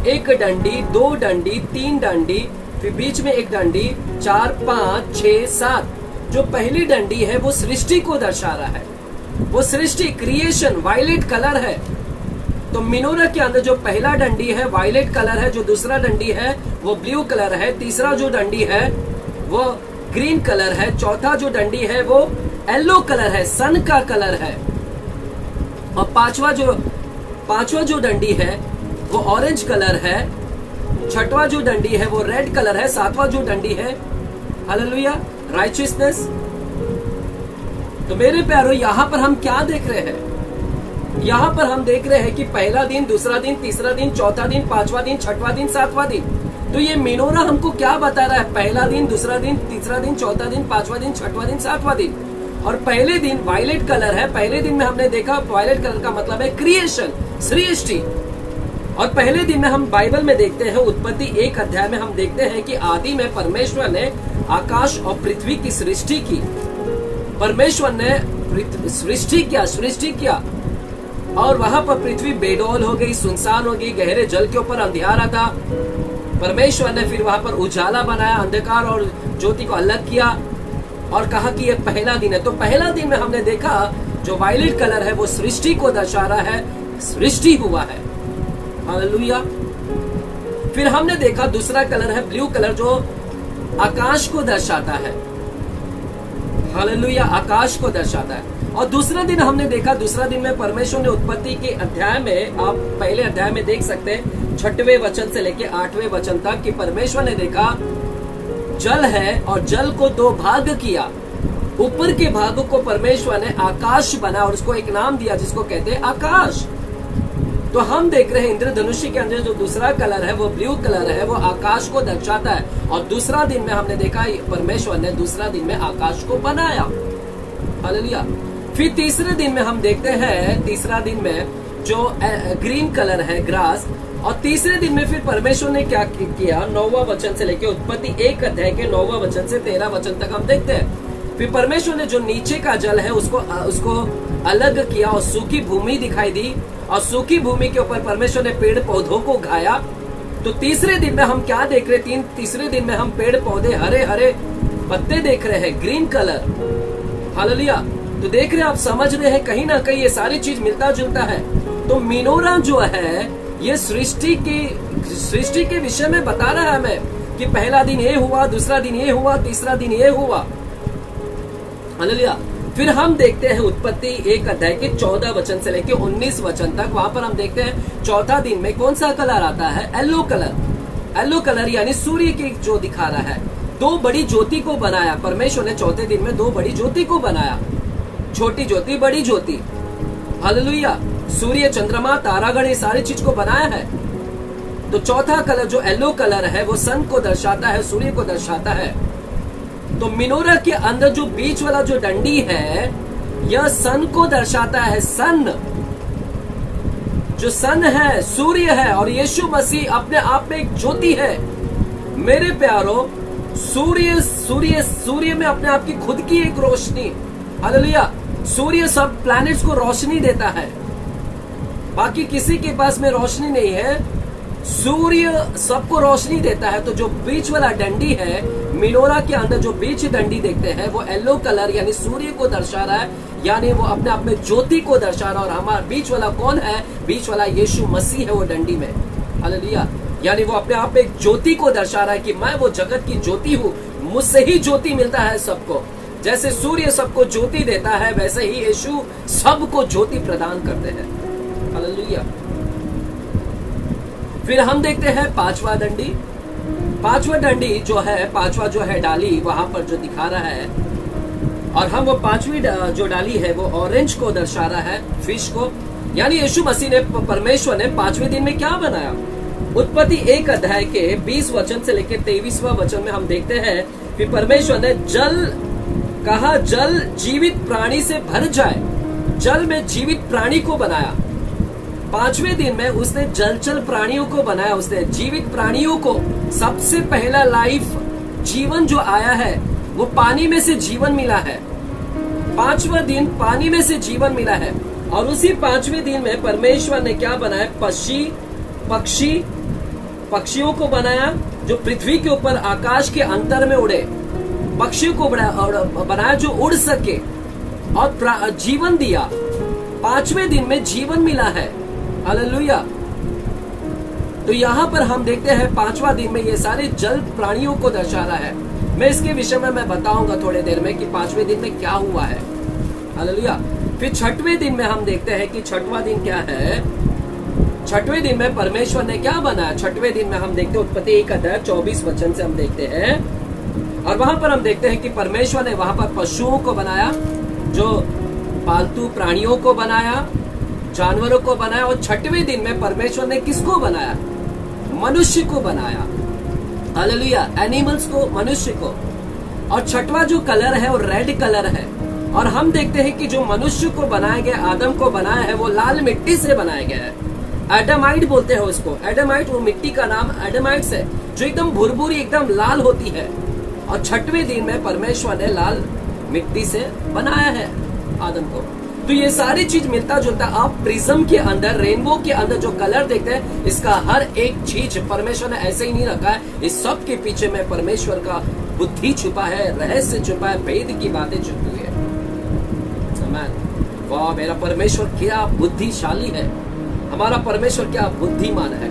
A: एक डंडी, दो डंडी, तीन डंडी, फिर बीच में एक डंडी, 4, 5, 6, 7। जो पहली डंडी है वो सृष्टि को दर्शा रहा है, वो सृष्टि, क्रिएशन, वायलेट कलर है। तो मिनोरा के अंदर जो पहला डंडी है वायलेट कलर है, जो दूसरा डंडी है वो ब्लू कलर है, तीसरा जो डंडी है वो ग्रीन कलर है, चौथा जो डंडी है वो येलो कलर है, सन का कलर है, और पांचवा जो डंडी है वो ऑरेंज कलर है, छठवा जो डंडी है वो रेड कलर है, सातवां जो डंडी है हालेलुया राइचियसनेस। तो मेरे प्यारो यहाँ पर हम क्या देख रहे हैं? यहाँ पर हम देख रहे हैं कि पहला दिन, दूसरा दिन, तीसरा दिन, चौथा दिन, पांचवा दिन, छठवां दिन, सातवां दिन। तो ये मिनोरा हमको क्या बता रहा है? पहला दिन, दूसरा दिन, तीसरा दिन, चौथा दिन, पांचवा दिन, छठवां दिन, सातवां दिन। और पहले दिन वायलेट कलर है। पहले दिन में हमने देखा वायलेट कलर का मतलब है क्रिएशन, सृष्टि। और पहले दिन में हम बाइबल में देखते हैं, उत्पत्ति 1 अध्याय में हम देखते हैं कि आदि में परमेश्वर ने आकाश और पृथ्वी की सृष्टि की। परमेश्वर ने सृष्टि किया और वहां पर पृथ्वी बेडौल हो गई, सुनसान हो गई, गहरे जल के ऊपर अंधियारा था। परमेश्वर ने फिर वहां पर उजाला बनाया, अंधकार और ज्योति को अलग किया और कहा कि यह पहला दिन है। तो पहला दिन में हमने देखा जो वायलेट कलर है वो सृष्टि को दर्शा रहा है, सृष्टि हुआ है, हालेलुया। फिर हमने देखा दूसरा कलर है ब्लू कलर, जो आकाश को दर्शाता है, हालेलुया, आकाश को दर्शाता है। और दूसरा दिन हमने देखा, दूसरा दिन में परमेश्वर ने उत्पत्ति के अध्याय में, आप पहले अध्याय में देख सकते हैं 6वें वचन से लेके 8वें वचन तक, कि परमेश्वर ने देखा जल है और जल को 2 भाग किया। ऊपर के भागों को परमेश्वर ने आकाश बना और उसको एक नाम दिया जिसको कहते हैं आकाश। तो हम देख रहे हैं इंद्रधनुषी के अंदर जो दूसरा कलर है वो ब्लू कलर है, वो आकाश को दर्शाता है। और दूसरा दिन में हमने देखा परमेश्वर ने दूसरा दिन में आकाश को बनाया, हालेलुया। फिर तीसरे दिन में हम देखते हैं, तीसरा दिन में जो ग्रीन कलर है ग्रास। और तीसरे दिन में फिर परमेश्वर ने क्या किया, 9वां वचन से लेके उत्पत्ति 1 अध्याय के 9वां वचन से 13 वचन तक हम देखते हैं। फिर परमेश्वर ने जो नीचे का जल है उसको अलग किया और सूखी भूमि दिखाई दी, और सूखी भूमि के ऊपर परमेश्वर ने पेड़ पौधों को उगाया। तो तीसरे दिन में हम क्या देख रहे हैं? तीसरे दिन में हम पेड़ पौधे, हरे हरे पत्ते देख रहे हैं, ग्रीन कलर, हालेलुया। तो देख रहे हैं, आप समझ रहे हैं, कहीं ना कहीं ये सारी चीज मिलता जुलता है। तो मिनोरा जो है ये सृष्टि के विषय में बता रहा है हमें कि पहला दिन ये हुआ, दूसरा दिन ये हुआ, तीसरा दिन ये हुआ, हालेलुया। फिर हम देखते हैं उत्पत्ति 1 अध्याय के 14 वचन से लेके 19 वचन तक। वहां पर हम देखते हैं चौथा दिन में कौन सा कलर आता है? Yellow colour. येलो कलर यानी सूर्य की जो दिखा रहा है। 2 बड़ी ज्योति को बनाया परमेश्वर ने, चौथे दिन में 2 बड़ी ज्योति को बनाया, छोटी ज्योति, बड़ी ज्योति, हालेलुया। सूर्य, चंद्रमा, तारागण, ये सारी चीज को बनाया है। तो चौथा कलर जो येलो कलर है वो सन को दर्शाता है, सूर्य को दर्शाता है। तो मिनोरा के अंदर जो बीच वाला जो डंडी है यह सन को दर्शाता है। सन, जो सन है सूर्य है, और यीशु मसीह अपने आप में एक ज्योति है। मेरे प्यारो, सूर्य में अपने आप की खुद की एक रोशनी, हालेलुया। सूर्य सब प्लैनेट्स को रोशनी देता है, बाकी किसी के पास में रोशनी नहीं है, सूर्य सबको रोशनी देता है। तो जो बीच वाला डंडी है मिनोरा के अंदर, जो बीच डंडी देखते हैं वो येलो कलर यानी सूर्य को दर्शा रहा है, यानी वो अपने आप में ज्योति को दर्शा रहा है। और हमारा बीच वाला कौन है? बीच वाला यीशु मसीह है वो डंडी में, हालेलुया। यानी वो अपने आप में एक ज्योति को दर्शा रहा है कि मैं वो जगत की ज्योति हूँ, मुझसे ही ज्योति मिलता है सबको। जैसे सूर्य सबको ज्योति देता है वैसे ही यीशु सबको ज्योति प्रदान करते हैं, हालेलुया। फिर हम देखते हैं पांचवा डंडी। पांचवा डंडी जो है, पांचवा जो है डाली वहां पर जो दिखा रहा है, और हम वो पांचवी जो डाली है वो ऑरेंज को दर्शा रहा है, फिश को। यानी यीशु मसीह ने, परमेश्वर ने 5वें दिन में क्या बनाया? उत्पत्ति 1 अध्याय के 20 वचन से लेकर 23वां वचन में हम देखते हैं कि परमेश्वर ने कहा जल जीवित प्राणी से भर जाए, जल में जीवित प्राणी को बनाया। 5वें दिन में उसने जलचर प्राणियों को बनाया, उसने जीवित प्राणियों को। सबसे पहला लाइफ जीवन जो आया है वो पानी में से जीवन मिला है, 5वां दिन पानी में से जीवन मिला है। और उसी 5वें दिन में परमेश्वर ने क्या बनाया? पक्षियों को बनाया जो पृथ्वी के ऊपर आकाश के अंतर में उड़े। पक्षियों को बनाया जो उड़ सके और जीवन दिया। 5वें दिन में जीवन मिला है। हालेलुया। तो यहाँ पर हम देखते हैं 5वां दिन में ये सारे जल प्राणियों को दर्शा रहा है। मैं इसके विषय में मैं बताऊंगा थोड़ी देर में कि 5वें दिन में क्या हुआ है। हालेलुया। फिर 6वें दिन में हम देखते हैं कि 6वां दिन क्या है। 6वें दिन में परमेश्वर ने क्या बनाया? 6वें दिन में हम देखते हैं उत्पत्ति 1:24 वचन से हम देखते हैं, और वहां पर हम देखते हैं कि परमेश्वर ने वहां पर पशुओं को बनाया, जो पालतू प्राणियों को बनाया, जानवरों को बनाया। और 6वें दिन में परमेश्वर ने किसको बनाया? मनुष्य को बनाया। हालेलुया। एनिमल्स को, मनुष्य को। और 6वां जो कलर है वो रेड कलर है। और हम देखते हैं कि जो मनुष्य को बनाया गया, आदम को बनाया है, वो लाल मिट्टी से बनाया गया है। एडमाइट बोलते हैं उसको। एडमाइट, वो मिट्टी का नाम एडमाइट्स है, जो एकदम भुरभुरी एकदम लाल होती है। और 6वें दिन में परमेश्वर ने लाल मिट्टी से बनाया है आदम को। तो ये सारी चीज मिलता जुलता, आप प्रिज्म के अंदर, रेनबो के अंदर जो कलर देखते हैं, इसका हर एक चीज परमेश्वर ने ऐसे ही नहीं रखा है। इस सब के पीछे में परमेश्वर का बुद्धि छुपा है, रहस्य छुपा है, भेद की बातें छुपी है। वाह, मेरा परमेश्वर क्या बुद्धिशाली है, हमारा परमेश्वर क्या बुद्धिमान है।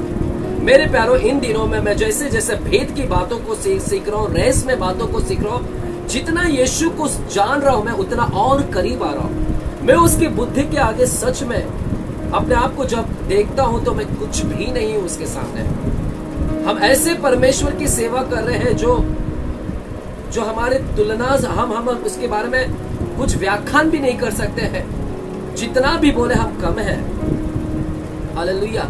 A: मेरे प्यारो, इन दिनों में मैं जैसे जैसे भेद की बातों को सीख रहा हूँ, रहस्य में बातों को सीख रहा हूँ, जितना यीशु को जान रहा हूँ मैं उतना और करीब आ रहा हूँ। मैं उसकी बुद्धि के आगे सच में अपने आप को जब देखता हूँ तो मैं कुछ भी नहीं हूँ उसके सामने। हम ऐसे परमेश्वर की सेवा कर रहे हैं जो हमारे तुलना, हम उसके बारे में कुछ व्याख्यान भी नहीं कर सकते हैं। जितना भी बोले हम कम है। हालेलुया,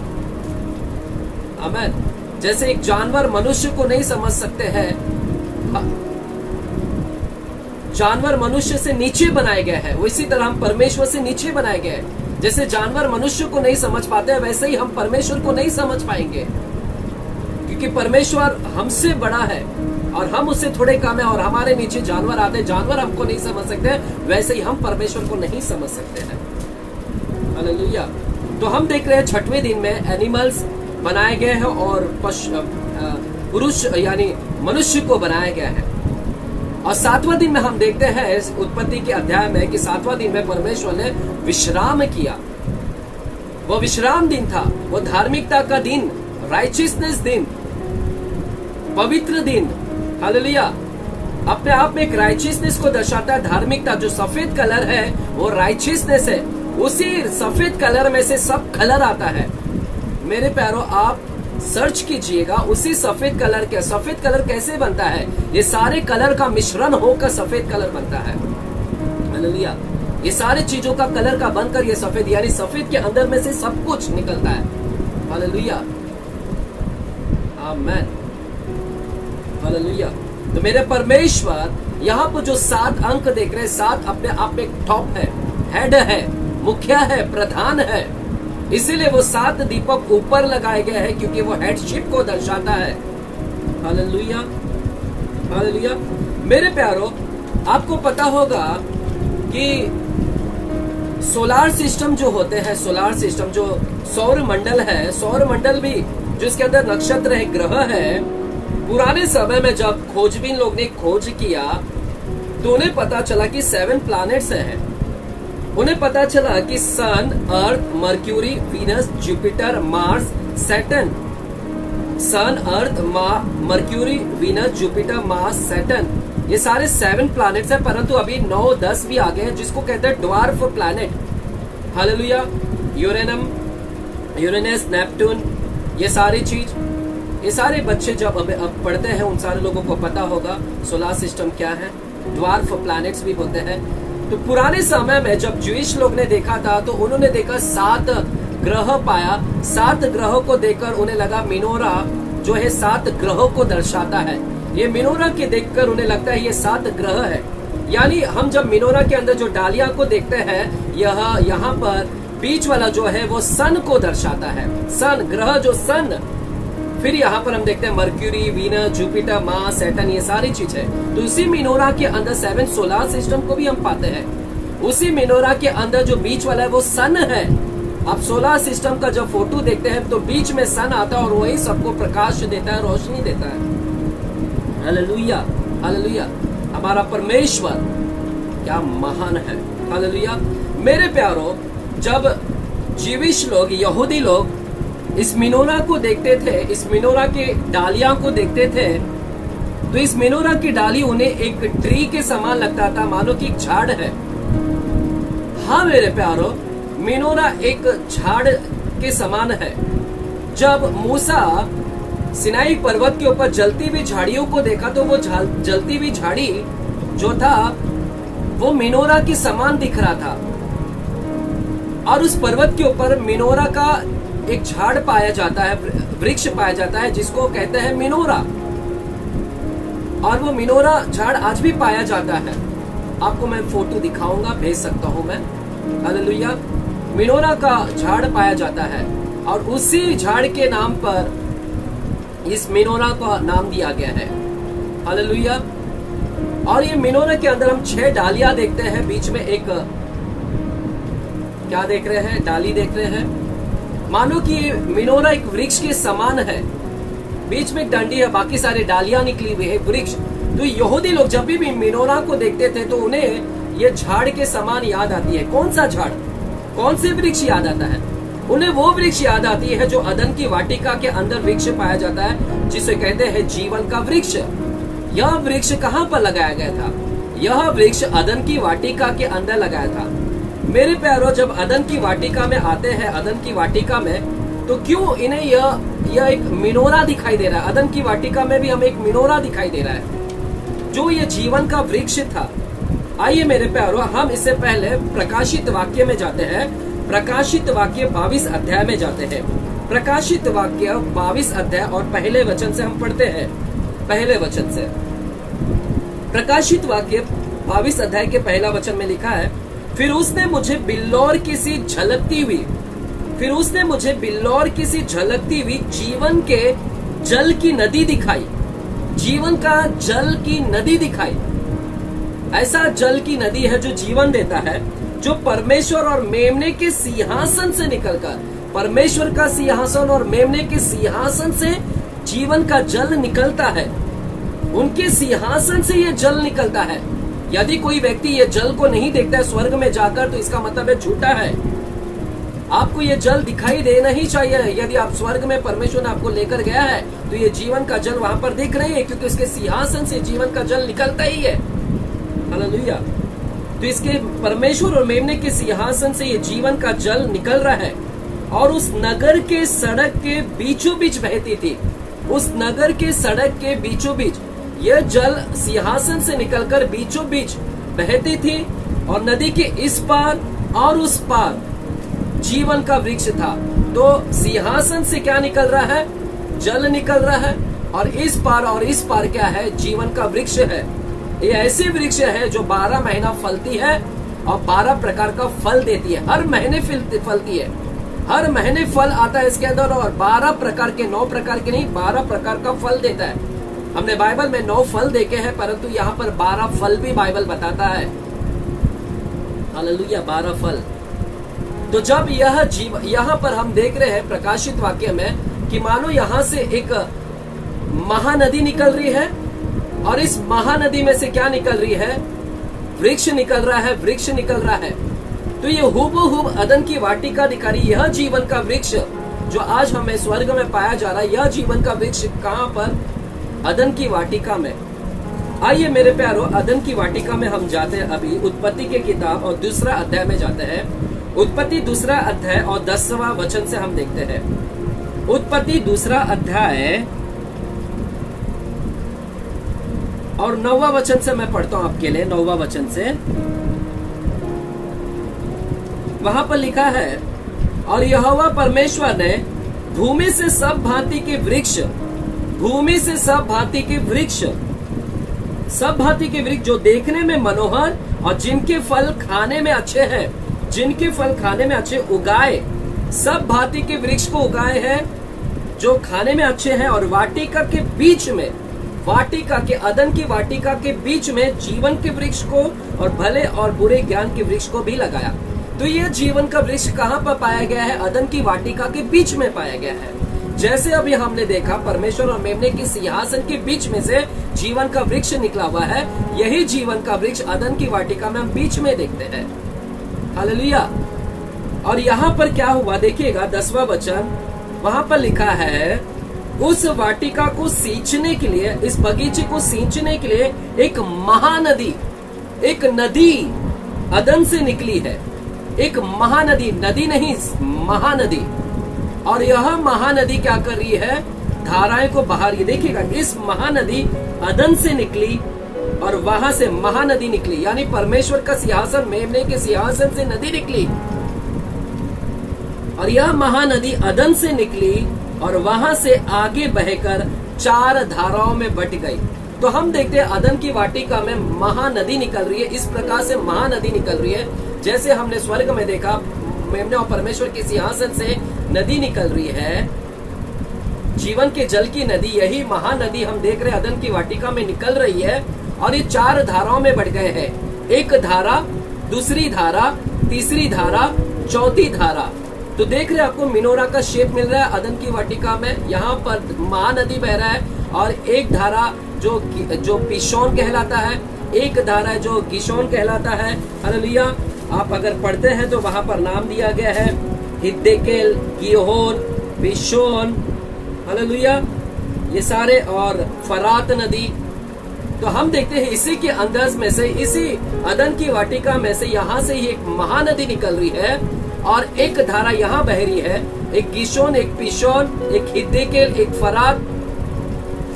A: आमीन। जैसे एक जानवर मनुष्य को नहीं समझ सकते हैं, जानवर मनुष्य से नीचे बनाए गए हैं, इसी तरह हम परमेश्वर से नीचे बनाए गए हैं। जैसे जानवर मनुष्य को नहीं समझ पाते हैं, वैसे ही हम परमेश्वर को नहीं समझ पाएंगे, क्योंकि परमेश्वर हमसे बड़ा है और हम उससे थोड़े कम है। और हमारे नीचे जानवर आते हैं, जानवर हमको नहीं समझ सकते, वैसे ही हम परमेश्वर को नहीं समझ सकते हैं। हालेलुया। तो हम देख रहे हैं 6वें दिन में एनिमल्स बनाए गए हैं और पुरुष यानी मनुष्य को बनाया गया है। और 7वां दिन में हम देखते हैं इस उत्पत्ति के अध्याय में कि 7वां दिन में परमेश्वर ने विश्राम किया। वो विश्राम दिन था, वो धार्मिकता का दिन, राइचियसनेस दिन, पवित्र दिन। हालेलुया। अपने आप में एक राइचियसनेस को दर्शाता है। धार्मिकता, जो सफेद कलर है वो राइचियसनेस है। उसी सफेद कलर में से सब कलर आता है। मेरे प्यारो, आप सर्च कीजिएगा उसी सफेद कलर के। सफेद कलर कैसे बनता है? ये सारे कलर का मिश्रण होकर सफेद कलर बनता है। हालेलुया। ये सारे चीजों का कलर का बनकर ये सफेद, यानी सफेद के अंदर में से सब कुछ निकलता है। हालेलुया, आमीन, हालेलुया। तो मेरे परमेश्वर यहाँ पर जो 7 अंक देख रहे हैं, 7 अपने आप में टॉप है, हेड है, मुखिया है, प्रधान है। इसीलिए वो 7 दीपक ऊपर लगाए गए हैं, क्योंकि वो हेडशिप को दर्शाता है। Hallelujah, hallelujah. मेरे प्यारो, आपको पता होगा कि सोलार सिस्टम जो होते हैं, सोलार सिस्टम जो सौर मंडल है, सौर मंडल भी जो इसके अंदर नक्षत्र है, ग्रह है, पुराने समय में जब खोजबीन लोग ने खोज किया तो उन्हें पता चला कि 7 प्लैनेट्स हैं। उन्हें पता चला कि Sun, Earth, Mercury, Venus, Jupiter, Mars, Saturn. Sun, Earth, Mercury, Venus, Jupiter, Mars, Saturn, ये सारे 7 प्लैनेट्स हैं। परंतु अभी 9, 10 भी आ गए हैं, जिसको कहते हैं dwarf planet. Hallelujah. Uranus, Neptune, ये सारी चीज, ये सारे बच्चे जब अब पढ़ते हैं उन सारे लोगों को पता होगा सोलर सिस्टम क्या है। ड्वार्फ प्लैनेट्स भी होते हैं। तो पुराने समय में जब ज्यूइश लोग ने देखा था तो उन्होंने देखा 7 ग्रह पाया। 7 ग्रहों को देखकर उन्हें लगा मिनोरा जो है 7 ग्रहों को दर्शाता है। ये मिनोरा के देखकर उन्हें लगता है ये 7 ग्रह है। यानी हम जब मिनोरा के अंदर जो डालिया को देखते हैं, यहाँ पर बीच वाला जो है वो सन को दर्शाता है। सन ग्रह जो सन, फिर यहाँ पर हम देखते हैं mercury, Venus, Jupiter, Mars, Saturn, ये सारी चीज है। तो इसी मिनोरा के अंदर 7 सोलर सिस्टम को भी हम पाते हैं। उसी मेनोरा के अंदर जो बीच वाला है वो सन है। आप सोलर सिस्टम का जब फोटो देखते हैं तो बीच में सन आता है और वही सबको प्रकाश देता है, रोशनी देता है। Hallelujah, hallelujah. हमारा परमेश्वर क्या महान है। हालेलुया। मेरे प्यारो, जब जीविश लोग, यहूदी लोग इस मेनोरा को देखते थे, इस मेनोरा के डालियां को देखते थे, तो इस मेनोरा की डाली उन्हें एक ट्री के समान लगता था, मानो कि एक झाड़ है। हाँ मेरे प्यारो, मेनोरा एक झाड़ के समान है। जब मूसा सिनाई पर्वत के ऊपर जलती हुई झाड़ियों को देखा तो वो जलती हुई झाड़ी जो था वो मेनोरा के समान दिख रहा था। और उस पर्वत के ऊपर मेनोरा का एक झाड़ पाया जाता है, वृक्ष पाया जाता है, जिसको कहते हैं मेनोरा। और वो मेनोरा झाड़ आज भी पाया जाता है। आपको मैं फोटो दिखाऊंगा, भेज सकता हूं मैं। हालेलुया। मेनोरा का झाड़ पाया जाता है और उसी झाड़ के नाम पर इस मेनोरा का नाम दिया गया है। हालेलुया। और ये मेनोरा के अंदर हम 6 डालियां देखते हैं। बीच में एक क्या देख रहे हैं? डाली देख रहे हैं। मानो कि मेनोरा एक वृक्ष के समान है। बीच में एक डंडी है, बाकी सारे डालियां निकली हुई है, वृक्ष। तो यहूदी लोग जब भी मेनोरा को देखते थे तो उन्हें ये झाड़ के समान याद आती है। कौन सा झाड़, कौन से वृक्ष याद आता है? उन्हें वो वृक्ष याद आती है जो अदन की वाटिका के अंदर वृक्ष पाया जाता है, जिसे कहते हैं जीवन का वृक्ष। यह वृक्ष कहाँ पर लगाया गया था? यह वृक्ष अदन की वाटिका के अंदर लगाया था। मेरे प्यारों, जब अदन की वाटिका में आते हैं, अदन की वाटिका में, तो क्यों इन्हें यह एक मेनोरा दिखाई दे रहा है? अदन की वाटिका में भी हमें एक मेनोरा दिखाई दे रहा है जो ये जीवन का वृक्ष था। आइए मेरे प्यारों, हम इससे पहले प्रकाशित वाक्य में जाते हैं। प्रकाशित वाक्य 22 अध्याय में जाते हैं। प्रकाशित वाक्य 22 अध्याय और पहले वचन से हम पढ़ते हैं। पहले वचन से प्रकाशित वाक्य 22 अध्याय के पहला वचन में लिखा है, फिर उसने मुझे बिल्लौर की सी झलकती हुई, फिर उसने मुझे बिल्लौर की सी झलकती हुई जीवन के जल की नदी दिखाई। जीवन का जल की नदी दिखाई। ऐसा जल की नदी है जो जीवन देता है, जो परमेश्वर और मेमने के सिंहासन से निकलकर, परमेश्वर का सिंहासन और मेमने के सिंहासन से जीवन का जल निकलता है। उनके सिंहासन से ये जल निकलता है। यदि कोई व्यक्ति ये जल को नहीं देखता है स्वर्ग में जाकर, तो इसका मतलब है झूठा है। आपको ये जल दिखाई देना ही चाहिए। यदि आप स्वर्ग में परमेश्वर ने आपको लेकर गया है तो ये जीवन का जल वहां पर दिख रही है, क्योंकि उसके सिंहासन से जीवन का जल निकलता ही है। हालेलुया। तो इसके परमेश्वर और मेमने के सिंहासन से ये जीवन का जल निकल रहा है और उस नगर के सड़क के बीचों बीच बहती थी। उस नगर के सड़क के बीचों बीच यह जल सिंहासन से निकलकर बीचों बीच बहती थी और नदी के इस पार और उस पार जीवन का वृक्ष था। तो सिंहासन से क्या निकल रहा है? जल निकल रहा है। और इस पार क्या है? जीवन का वृक्ष है। ये ऐसे वृक्ष है जो 12 महीना फलती है और 12 प्रकार का फल देती है। हर महीने फलती है, हर महीने फल आता है इसके अंदर। और 12 प्रकार के, 9 प्रकार के नहीं, 12 प्रकार का फल देता है। हमने बाइबल में 9 फल देखे हैं, परंतु यहाँ पर 12 फल भी बाइबल बताता है। हालेलुया, 12 फल। तो जब यहाँ पर हम देख रहे हैं प्रकाशित वाक्य में कि मानो यहाँ से एक महानदी निकल रही है और इस महानदी में से क्या निकल रही है? वृक्ष निकल रहा है, वृक्ष निकल रहा है। तो ये हुबहू अदन की वाटिका दिखा रही। यह जीवन का वृक्ष जो आज हमें स्वर्ग में पाया जा रहा है, यह जीवन का वृक्ष कहाँ पर? अदन की वाटिका में। आइए मेरे प्यारो, अदन की वाटिका में हम जाते हैं। अभी उत्पत्ति के किताब और दूसरा अध्याय में जाते हैं। उत्पत्ति दूसरा अध्याय और 10वां वचन से हम देखते हैं। उत्पत्ति दूसरा अध्याय और 9वां वचन से मैं पढ़ता हूं आपके लिए। 9वां वचन से वहां पर लिखा है, और यहोवा परमेश्वर ने भूमि से सब भांति के वृक्ष, भूमि से सब भांति के वृक्ष, सब भांति के वृक्ष जो देखने में मनोहर और जिनके फल खाने में अच्छे हैं, जिनके फल खाने में अच्छे उगाए। सब भांति के वृक्ष को उगाए हैं जो खाने में अच्छे हैं। और वाटिका के बीच में वाटिका के, अदन की वाटिका के बीच में जीवन के वृक्ष को और भले और बुरे ज्ञान के वृक्ष को भी लगाया। तो यह जीवन का वृक्ष कहाँ पर पाया गया है? अदन की वाटिका के बीच में पाया गया है। जैसे अभी हमने देखा परमेश्वर और मेमने के सिंहासन के बीच में से जीवन का वृक्ष निकला हुआ है, यही जीवन का वृक्ष अदन की वाटिका में हम बीच में देखते हैं। हालेलुया। और यहाँ पर क्या हुआ देखिएगा, 10वां वचन, वहां पर लिखा है उस वाटिका को सींचने के लिए, इस बगीचे को सींचने के लिए एक महानदी, एक नदी अदन से निकली है। एक महानदी, नदी नहीं, महानदी। और यह महानदी क्या कर रही है? धाराएं को बहा रही है। देखिएगा, इस महानदी अदन से निकली और वहां से महानदी निकली, यानी परमेश्वर का सिंहासन, मेमने के सिंहासन से नदी निकली। और यह महानदी अदन से निकली और वहां से आगे बहकर 4 धाराओं में बट गई। तो हम देखते हैं अदन की वाटिका में महानदी निकल रही है। इस प्रकार से महानदी निकल रही है, जैसे हमने स्वर्ग में देखा मेमने और परमेश्वर के सिंहासन से नदी निकल रही है, जीवन के जल की नदी। यही महानदी हम देख रहे हैं अदन की वाटिका में निकल रही है और ये 4 धाराओं में बढ़ गए हैं। एक धारा, दूसरी धारा, तीसरी धारा, चौथी धारा। तो देख रहे हैं आपको मिनोरा का शेप मिल रहा है अदन की वाटिका में। यहाँ पर महानदी बह रहा है और एक धारा जो पिशोन कहलाता है, एक धारा है जो गिशोन कहलाता है। हालेलुया। आप अगर पढ़ते हैं तो वहां पर नाम दिया गया है हिद्देकेल, गिहोन, पिशोन, हालेलुया, ये सारे, और फरात नदी। तो हम देखते हैं इसी के अंदर में से, इसी अदन की वाटिका में से, यहाँ से ही एक महानदी निकल रही है और एक धारा यहाँ बह रही है, एक गिशोन, एक पिशोन, एक हिद्देकेल, एक फरात।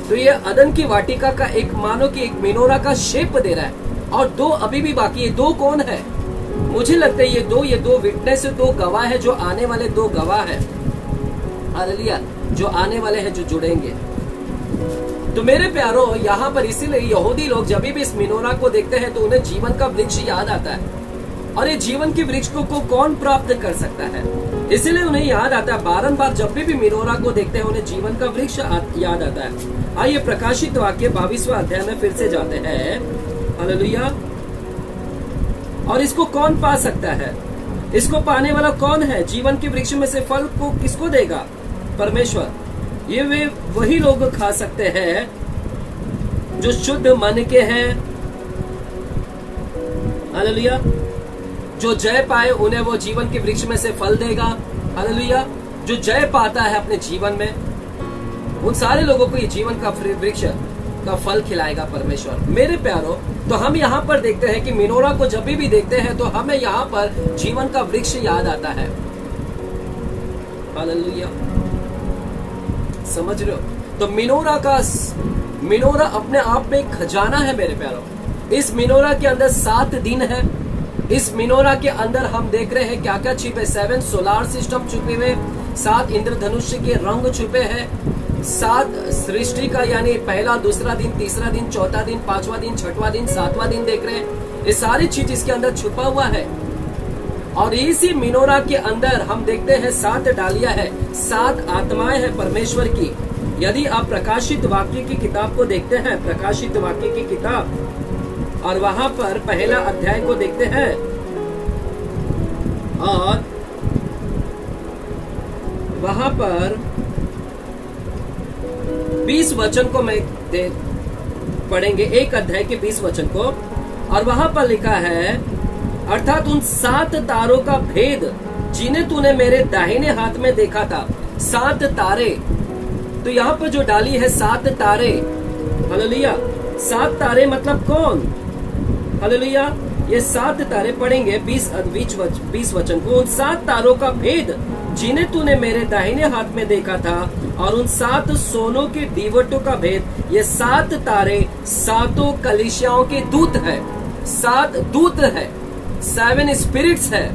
A: तो ये अदन की वाटिका का एक, मानो कि एक मिनोरा का शेप दे रहा है। और 2 अभी भी बाकी है। 2 कौन है? मुझे लगता है ये दो विटनेस, 2 गवाह है, जो आने वाले 2 गवाह है। हालेलुया, जो आने वाले हैं, जो जुड़ेंगे। तो मेरे प्यारो, यहाँ पर इसीलिए यहूदी लोग जब भी इस मिनोरा को देखते हैं तो उन्हें जीवन का वृक्ष याद आता है। और ये जीवन के वृक्ष को कौन प्राप्त कर सकता है? इसीलिए उन्हें याद आता है, बारंबार जब भी मिनोरा को देखते हैं उन्हें जीवन का वृक्ष याद आता है। आइए प्रकाशित वाक्य 22वां अध्याय में फिर से जाते हैं। हालेलुया। और इसको कौन पा सकता है? इसको पाने वाला कौन है? जीवन के वृक्ष में से फल को किसको देगा? परमेश्वर। ये वे वही लोग खा सकते हैं जो शुद्ध मन के हैं। हालेलुया। जो जय पाए उन्हें वो जीवन के वृक्ष में से फल देगा। हालेलुया। जो जय पाता है अपने जीवन में, उन सारे लोगों को ये जीवन का वृक्ष का फल खिलाएगा परमेश्वर। मेरे प्यारो, तो हम यहाँ पर देखते हैं कि मिनोरा को जब भी देखते हैं तो हमें यहाँ पर जीवन का वृक्ष याद आता है। हालेलुया। समझ रहे हो? तो मिनोरा अपने आप में एक खजाना है मेरे प्यारो। इस मिनोरा के अंदर 7 दिन है। इस मिनोरा के अंदर हम देख रहे हैं क्या क्या छिपे। 7 सोलार सिस्टम छुपे हुए, 7 इंद्रधनुष के रंग छुपे हैं, 7 सृष्टि का, यानी पहला, दूसरा दिन, तीसरा दिन, चौथा दिन, 5वां दिन, 6वां दिन, 7वां दिन देख रहे हैं। ये सारी चीज इसके अंदर छुपा हुआ है। और इसी मिनोरा के अंदर हम देखते हैं 7 डालियां है, 7 आत्माएं हैं परमेश्वर की। यदि आप प्रकाशित वाक्य की किताब को देखते हैं, प्रकाशित वाक्य की किताब, और वहां पर पहला अध्याय को देखते हैं और वहां पर 20 वचन को मैं पढ़ेंगे, एक अध्याय के 20 वचन को। और वहां पर लिखा है, अर्थात उन 7 तारों का भेद जिन्हें तूने मेरे दाहिने हाथ में देखा था। 7 तारे। तो यहाँ पर जो डाली है 7 तारे। हालेलुया। 7 तारे मतलब कौन? हालेलुया। ये 7 तारे पढ़ेंगे 20 वचन को। उन 7 तारों का भेद जिन्हें तूने मेरे दाहिने हाथ में देखा था, और उन 7 सोनों के दीवटों का भेद। ये 7 तारे 7 कलीसियाओं के दूत है। 7 दूत है, 7 स्पिरिट्स है।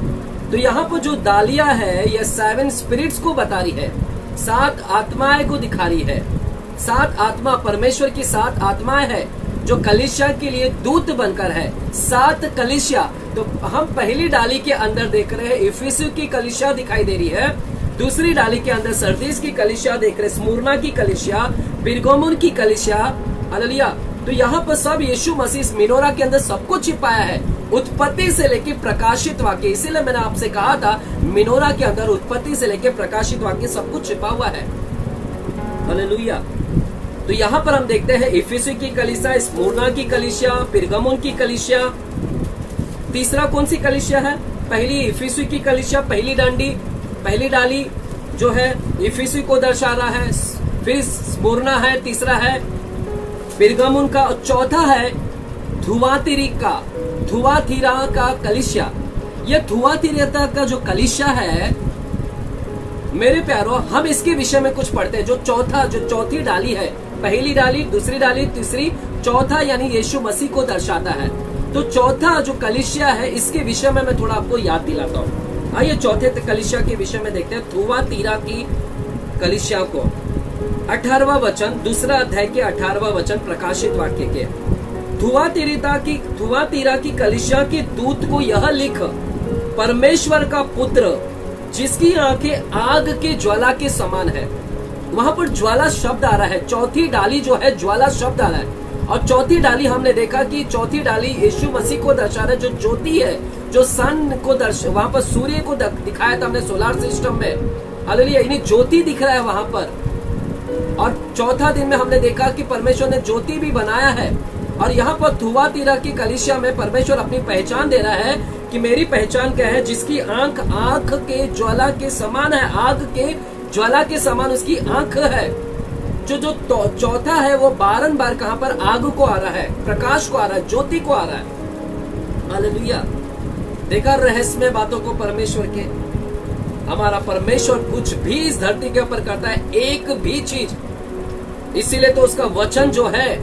A: तो यहाँ पर जो डालिया है ये 7 स्पिरिट्स को बता रही है, 7 आत्माएं को दिखा रही है। 7 आत्मा, परमेश्वर की 7 आत्माएं है जो कलीसिया के लिए दूत बनकर है। 7 कलीसिया। तो हम पहली डाली के अंदर देख रहे हैं इफिसु की कलीसिया दिखाई दे रही है। दूसरी डाली के अंदर सरदीस की कलीसिया देख रहे, स्मुरना की कलीसिया, पिरगमुन की कलीसिया, हालेलुया। तो यहाँ पर सब यीशु मसीह इस मिनोरा के अंदर सब कुछ छिपाया है, उत्पत्ति से लेके प्रकाशित वाक्य। इसीलिए मैंने आपसे कहा था मिनोरा के अंदर उत्पत्ति से लेके प्रकाशित वाक्य सब कुछ छिपा हुआ है। हालेलुया। तो यहाँ पर हम देखते हैं इफिसी की कलीसिया, स्मुरना की कलीसिया, पिरगमुन की कलीसिया। तीसरा कौन सी कलीसिया है? पहली इफिसी की कलीसिया, पहली डाली जो है इफिसी को दर्शा रहा है, फिर स्मुरना है, तीसरा है पिरगमुन का, और चौथा है थुआतीरा का कलीसिया। यह थुआतीरा का जो कलीसिया है मेरे प्यारों, हम इसके विषय में कुछ पढ़ते हैं। जो चौथी डाली है, पहली डाली, दूसरी डाली, तीसरी, चौथा यानी यीशु मसीह को दर्शाता है। तो चौथा जो कलीसिया है इसके विषय में मैं थोड़ा आपको याद दिलाता हूँ। आइए चौथे कलीसिया के विषय में देखते हैं, थुआतीरा की कलीसिया को। 18वां वचन, दूसरा अध्याय के 18वां वचन प्रकाशित वाक्य के। थुआतीरा की कलीसिया के दूत को यह लिख, परमेश्वर का पुत्र जिसकी आंखें आग के ज्वाला के समान है। वहां पर ज्वाला शब्द आ रहा है, चौथी डाली जो है ज्वाला शब्द आ रहा है। और चौथी डाली हमने देखा कि चौथी डाली यीशु मसीह को दर्शा रहा है, जो ज्योति है, जो सन को वहां पर सूर्य को दिखाया था हमने सोलर सिस्टम में। हालेलुया, यानी ज्योति दिख रहा है वहां पर। और चौथा दिन में हमने देखा कि परमेश्वर ने ज्योति भी बनाया है। और यहाँ पर थुआतीरा की कलीसिया में परमेश्वर अपनी पहचान दे रहा है कि मेरी पहचान क्या है, जिसकी आंख आग के ज्वाला के समान है, आग के ज्वाला के समान उसकी आंख है। जो चौथा है वो बारंबार कहां पर आग को आ रहा है, प्रकाश को आ रहा है, ज्योति को आ रहा है। हालेलुया। देखा रहस्यमय बातों को परमेश्वर के। हमारा परमेश्वर कुछ भी इस धरती के ऊपर करता है, एक भी चीज। इसीलिए तो उसका वचन जो है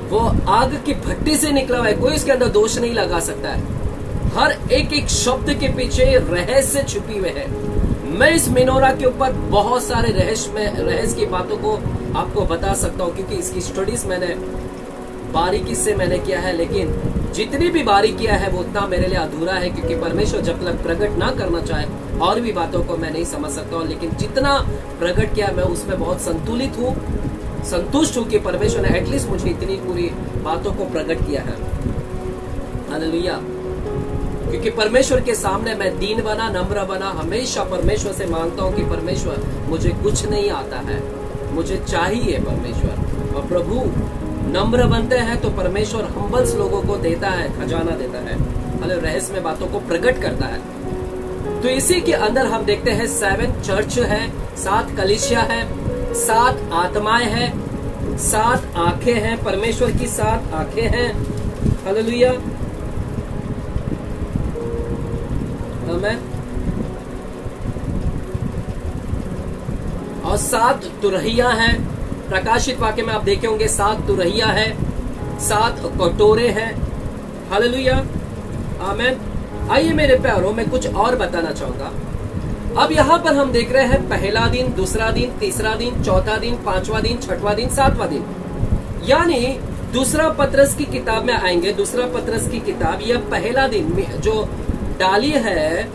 A: वो आग की भट्टी से निकला हुआ है, कोई उसके अंदर दोष नहीं लगा सकता है। हर एक शब्द के पीछे रहस्य छुपी हुए है। मैं इस मिनोरा के ऊपर बहुत सारे रहस्य की बातों को आपको बता सकता हूँ, क्योंकि इसकी स्टडीज मैंने बारीकी से मैंने किया है। लेकिन जितनी भी बारीकी किया है वो उतना मेरे लिए अधूरा है, क्योंकि परमेश्वर जब तक प्रकट ना करना चाहे और भी बातों को मैं नहीं समझ सकता हूँ। लेकिन जितना प्रकट किया मैं उसमें बहुत संतुष्ट हूँ कि परमेश्वर ने एटलीस्ट मुझे इतनी पूरी बातों को प्रकट किया है। हालेलुया। क्योंकि परमेश्वर के सामने मैं दीन बना, नम्र बना, हमेशा परमेश्वर से मांगता हूँ कि परमेश्वर मुझे कुछ नहीं आता है, मुझे चाहिए परमेश्वर। और प्रभु नम्र बनते हैं तो परमेश्वर हम्बल्स लोगों को देता है, खजाना देता है, अरे रहस्य में बातों को प्रकट करता है। तो इसी के अंदर हम देखते हैं 7 चर्च है, 7 कलीसिया है, 7 आत्माएं हैं, 7 आंखें हैं, परमेश्वर की 7 आंखें हैं। हालेलुया, आमीन। और 7 तुरहिया हैं। प्रकाशित वाक्य में आप देखे होंगे 7 तुरहिया है, 7 कटोरे हैं। हालेलुया, आमीन। आइए मेरे प्यारों, मैं कुछ और बताना चाहूंगा। अब यहाँ पर हम देख रहे हैं पहला दिन, दूसरा दिन, तीसरा दिन, चौथा दिन, 5वां दिन, 6वां दिन, 7वां दिन। यानी दूसरा पत्रस की किताब में आएंगे। दूसरा पत्रस की किताब, यह पहला दिन जो डाली है,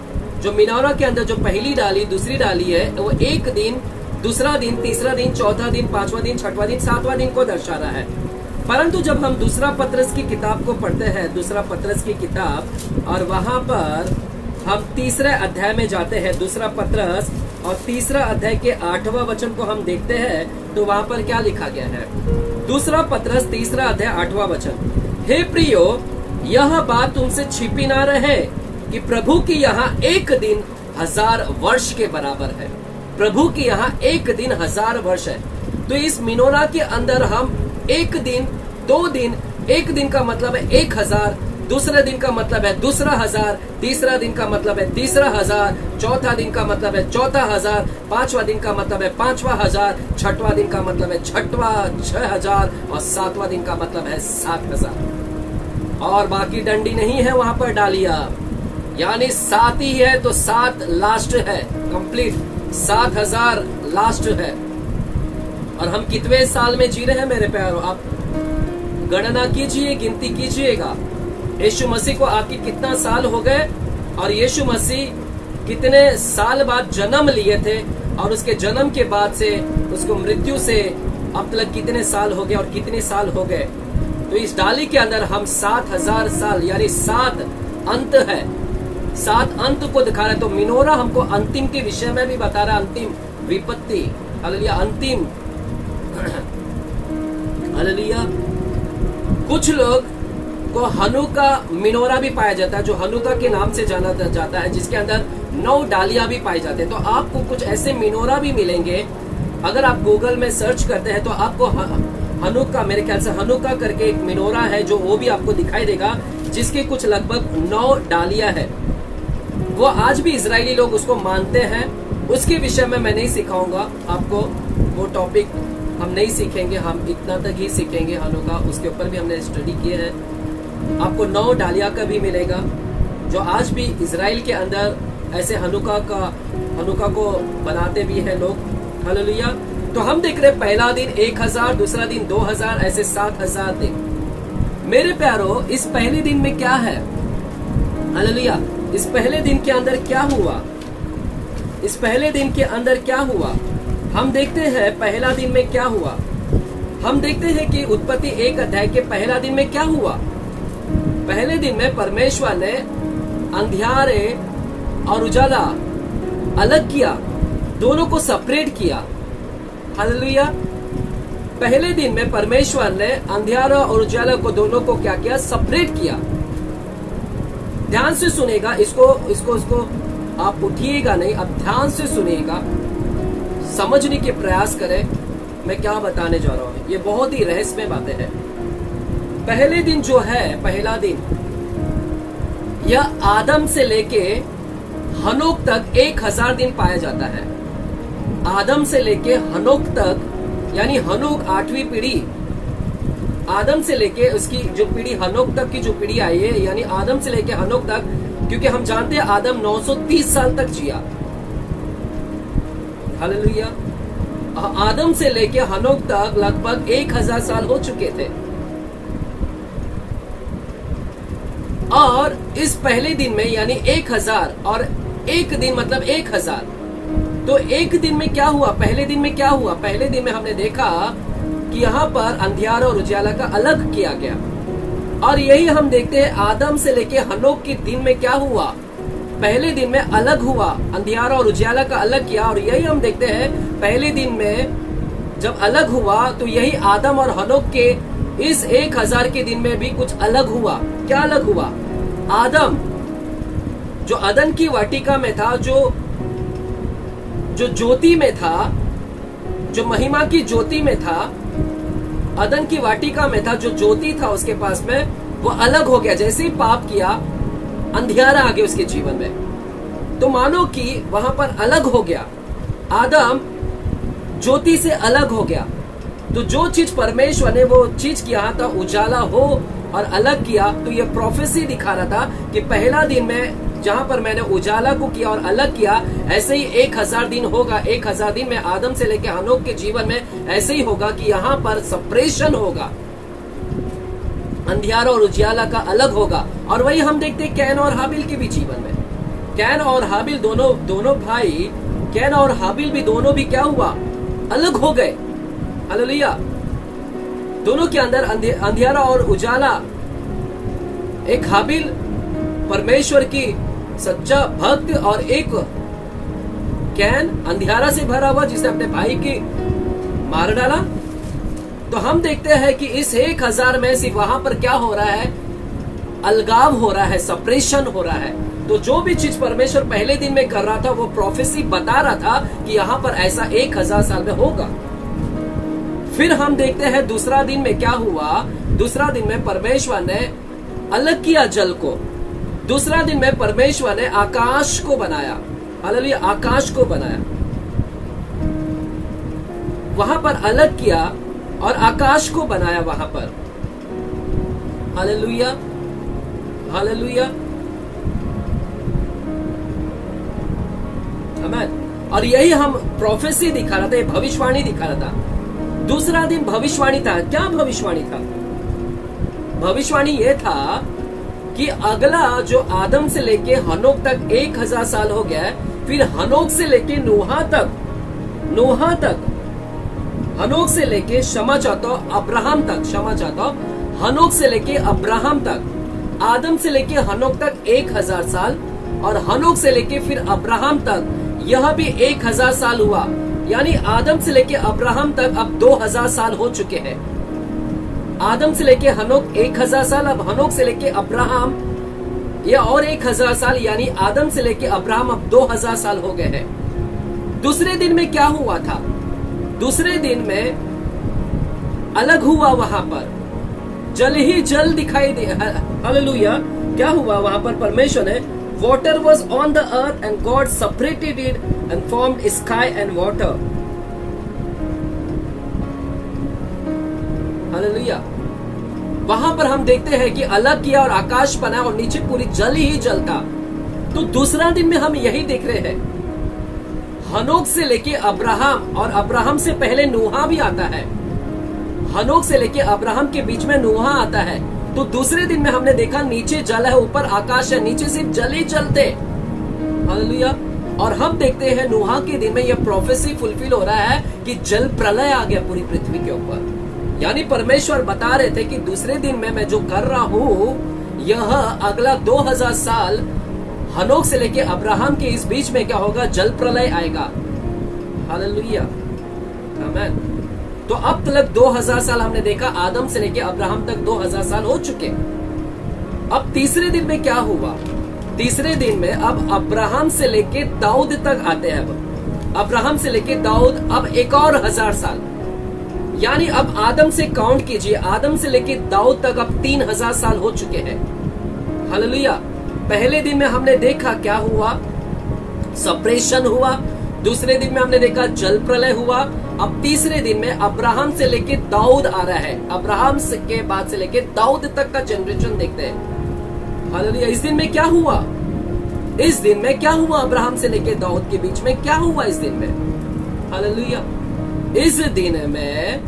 A: जो मिनोरा के अंदर जो पहली डाली, दूसरी डाली है, वो एक दिन, दूसरा दिन, तीसरा दिन, चौथा दिन, 5वां दिन, 6वां दिन, 7वां दिन को दर्शा रहा है। परंतु जब हम दूसरा पत्रस की किताब को पढ़ते हैं, दूसरा पत्रस की किताब, और वहां पर हम तीसरे अध्याय में जाते हैं, दूसरा पत्रस और तीसरा अध्याय के 8वां वचन को हम देखते हैं, तो वहां पर क्या लिखा गया है? दूसरा पत्रस तीसरा अध्याय 8वां वचन, हे प्रियो, यह बात तुमसे छिपी ना रहे कि प्रभु की यहाँ एक दिन 1000 वर्ष के बराबर है। प्रभु की यहाँ एक दिन 1000 वर्ष है। तो इस मिनोरा के अंदर हम एक दिन, 2 दिन, एक दिन का मतलब है 1000, दूसरे दिन का मतलब है दूसरा 1000, तीसरा दिन का मतलब है तीसरा 1000, चौथा दिन का मतलब है चौथा 1000, 5वां दिन का मतलब है 5वां 1000, 6वां दिन का मतलब है 6000 और 7वां दिन का मतलब है 7000। और बाकी डंडी नहीं है वहां पर डालिया, यानी 7 ही है तो 7 लास्ट है, कंप्लीट 7000 लास्ट है। और हम कितने साल में जी रहे हैं मेरे प्यारों? आप गणना कीजिए, गिनती कीजिएगा। यीशु मसीह को आके कितना साल हो गए, और यीशु मसीह कितने साल बाद जन्म लिए थे, और उसके जन्म के बाद से उसको मृत्यु से अब तक कितने साल हो गए और कितने साल हो गए। तो इस डाली के अंदर हम 7000 साल यानी 7 अंत है, 7 अंत को दिखा रहे। तो मिनोरा हमको अंतिम के विषय में भी बता रहा है, अंतिम विपत्ति, हालेलुया, अंतिम, हालेलुया। कुछ लोग को हनुका मिनोरा भी पाया जाता है, जो हनुका के नाम से जाना जाता है, जिसके अंदर 9 डालियां भी पाई जाते हैं। तो आपको कुछ ऐसे मिनोरा भी मिलेंगे, अगर आप गूगल में सर्च करते हैं तो आपको हनुका, मेरे ख्याल से हनुका करके एक मिनोरा है जो वो भी आपको दिखाई देगा, जिसके कुछ लगभग 9 डालियां है। वो आज भी इजरायली लोग उसको मानते हैं। उसके विषय में मैं नहीं सिखाऊंगा आपको, वो टॉपिक हम नहीं सीखेंगे, हम इतना तक ही सीखेंगे हनुका, उसके ऊपर भी हमने स्टडी किए हैं। आपको 9 डालिया का भी मिलेगा, जो आज भी इजराइल के अंदर ऐसे हनुका को बनाते भी हैं लोग, हालेलुया। तो हम देख रहे पहला दिन 1000, दूसरा दिन 2000, ऐसे 7000 दिन। मेरे प्यारो, इस पहले दिन में क्या है, हालेलुया, इस पहले दिन के अंदर क्या हुआ, इस पहले दिन के अंदर क्या हुआ, हम देखते हैं पहला दिन में क्या हुआ। हम देखते हैं कि उत्पत्ति 1 अध्याय के पहला दिन में क्या हुआ। पहले दिन में परमेश्वर ने अंधियारे और उजाला अलग किया, दोनों को सेपरेट किया, हालेलुया। पहले दिन में परमेश्वर ने अंधियारा और उजाला को दोनों को क्या किया, सेपरेट किया। ध्यान से सुनेगा, इसको आप उठिएगा नहीं, अब ध्यान से सुनिएगा, समझने के प्रयास करें मैं क्या बताने जा रहा हूं। ये बहुत ही रहस्यमय बातें हैं। पहले दिन जो है, पहला दिन, यह आदम से लेके हनोक तक 1000 दिन पाया जाता है। आदम से लेके हनोक तक, यानी हनोक 8वीं पीढ़ी, आदम से लेके उसकी जो पीढ़ी हनोक तक की जो पीढ़ी आई है, यानी आदम से लेके हनोक तक, क्योंकि हम जानते हैं आदम 930 साल तक जिया, हालेलुया। आदम से लेके हनोक तक लगभग 1000 साल हो चुके थे। और इस पहले दिन में यानी 1000 और एक दिन मतलब 1000, तो एक दिन में क्या हुआ, पहले दिन में क्या हुआ। पहले दिन में हमने देखा कि यहाँ पर अंधियारा और उजाला का अलग किया गया, और यही हम देखते हैं आदम से लेके हनोक के दिन में क्या हुआ। पहले दिन में अलग हुआ, अंधियारा और उजाला का अलग किया, और यही हम देखते हैं पहले दिन में जब अलग हुआ तो यही आदम और हनोक के इस 1000 के दिन में भी कुछ अलग हुआ। क्या अलग हुआ, आदम जो अदन की वाटिका में था, जो ज्योति में था, जो महिमा की ज्योति में था, अदन की वाटिका में था, जो ज्योति था उसके पास में, वो अलग हो गया। जैसे ही पाप किया अंधियारा आ गया उसके जीवन में, तो मानो कि वहां पर अलग हो गया, आदम ज्योति से अलग हो गया। तो जो चीज परमेश्वर ने वो चीज किया था उजाला हो और अलग किया, तो ये प्रोफेसी दिखा रहा था कि पहला दिन में जहां पर मैंने उजाला को किया और अलग किया, ऐसे ही 1000 दिन होगा। 1000 दिन में आदम से लेकर हनोक के जीवन में ऐसे ही होगा कि यहाँ पर सेपरेशन होगा, अंधियारा और उजाला का अलग होगा। और वही हम देखते हैं कैन और हाबिल के भी जीवन में। कैन और हाबिल दोनों भाई, कैन और हाबिल भी दोनों भी क्या हुआ, अलग हो गए, हालेलुया। दोनों के अंदर अंधियारा और उजाला। एक हाबिल परमेश्वर की सच्चा भक्त, और एक कैन अंधियारा से भरा हुआ जिसने अपने भाई की मार डाला। तो हम देखते हैं कि इस 1000 में सिर्फ वहां पर क्या हो रहा है, अलगाव हो रहा है, सेपरेशन हो रहा है। तो जो भी चीज परमेश्वर पहले दिन में कर रहा था, वो प्रोफेसी बता रहा था कि यहाँ पर ऐसा 1000 साल में होगा। फिर हम देखते हैं दूसरा दिन में क्या हुआ। दूसरा दिन में परमेश्वर ने अलग किया जल को। दूसरा दिन में परमेश्वर ने आकाश को बनाया, हालेलुया, आकाश को बनाया, वहां पर अलग किया और आकाश को बनाया वहां पर, हालेलुया, हालेलुया, आमीन। और यही हम प्रोफेसी दिखा रहा था, भविष्यवाणी दिखा रहा था। दूसरा दिन भविष्यवाणी था। क्या भविष्यवाणी था? भविष्यवाणी यह था कि अगला जो आदम से लेके हनोक तक 1000 साल हो गया है, फिर हनोक से लेके नूहा तक हनोक से लेके क्षमा चाहता हूं अब्राहम तक, क्षमा चाहता हूं हनोक से लेके अब्राहम तक, आदम से लेके हनोक तक 1000 साल, और हनोक से लेके फिर अब्राहम तक यह भी 1000 साल हुआ। यानी आदम से लेके अब्राहम तक अब 2000 साल हो चुके हैं। आदम से लेके हनोक 1000 साल, अब हनोक से लेके अब्राहम या और 1000 साल, यानी आदम से लेके अब्राहम अब 2000 साल हो गए हैं। दूसरे दिन में क्या हुआ था? दूसरे दिन में अलग हुआ, वहां पर जल ही जल दिखाई दे। हालेलुया। क्या हुआ वहां पर? परमेश्वर ने water was on the earth and God separated it and formed sky and water. Hallelujah. वहां पर हम देखते हैं कि अलग किया और आकाश बना और नीचे पूरी जल ही जल था। तो दूसरा दिन में हम यही देख रहे हैं, हनोक से लेके अब्राहम, और अब्राहम से पहले नूहा भी आता है। हनोक से लेके अब्राहम के बीच में नूहा आता है। तो दूसरे दिन में हमने देखा नीचे जल है, ऊपर आकाश है, नीचे सिर्फ जल ही जलते। हालेलुया। और हम देखते हैं नूहा के दिन में यह प्रोफेसी फुलफिल हो रहा है कि जल प्रलय आ गया पूरी पृथ्वी के ऊपर। यानी परमेश्वर बता रहे थे कि दूसरे दिन में मैं जो कर रहा हूं, यह अगला 2000 साल हनोक से लेके अब्राहम के इस बीच में क्या होगा? जल प्रलय आएगा। हालेलुया, आमीन। तो अब तक 2000 साल हमने देखा, आदम से लेके अब्राहम तक 2000 साल हो चुके। अब तीसरे दिन में क्या हुआ? तीसरे दिन में अब अब्राहम से लेके दाऊद तक आते हैं। अब अब्राहम से लेके दाऊद अब एक और 1000 साल, यानी अब आदम से काउंट कीजिए, आदम से लेके दाऊद तक अब 3000 साल हो चुके हैं। हालेलुया। पहले दिन में हमने देखा क्या हुआ? सेपरेशन हुआ। दूसरे दिन में हमने देखा जल प्रलय हुआ। अब तीसरे दिन में अब्राहम से लेके दाऊद आ रहा है। अब्राहम के बाद से लेके दाऊद तक का जनरेशन देखते हैं। हालेलुया। इस दिन में क्या हुआ? इस दिन में क्या हुआ? अब्राहम से लेके दाऊद के बीच में क्या हुआ इस दिन में? हालेलुया। इस दिन में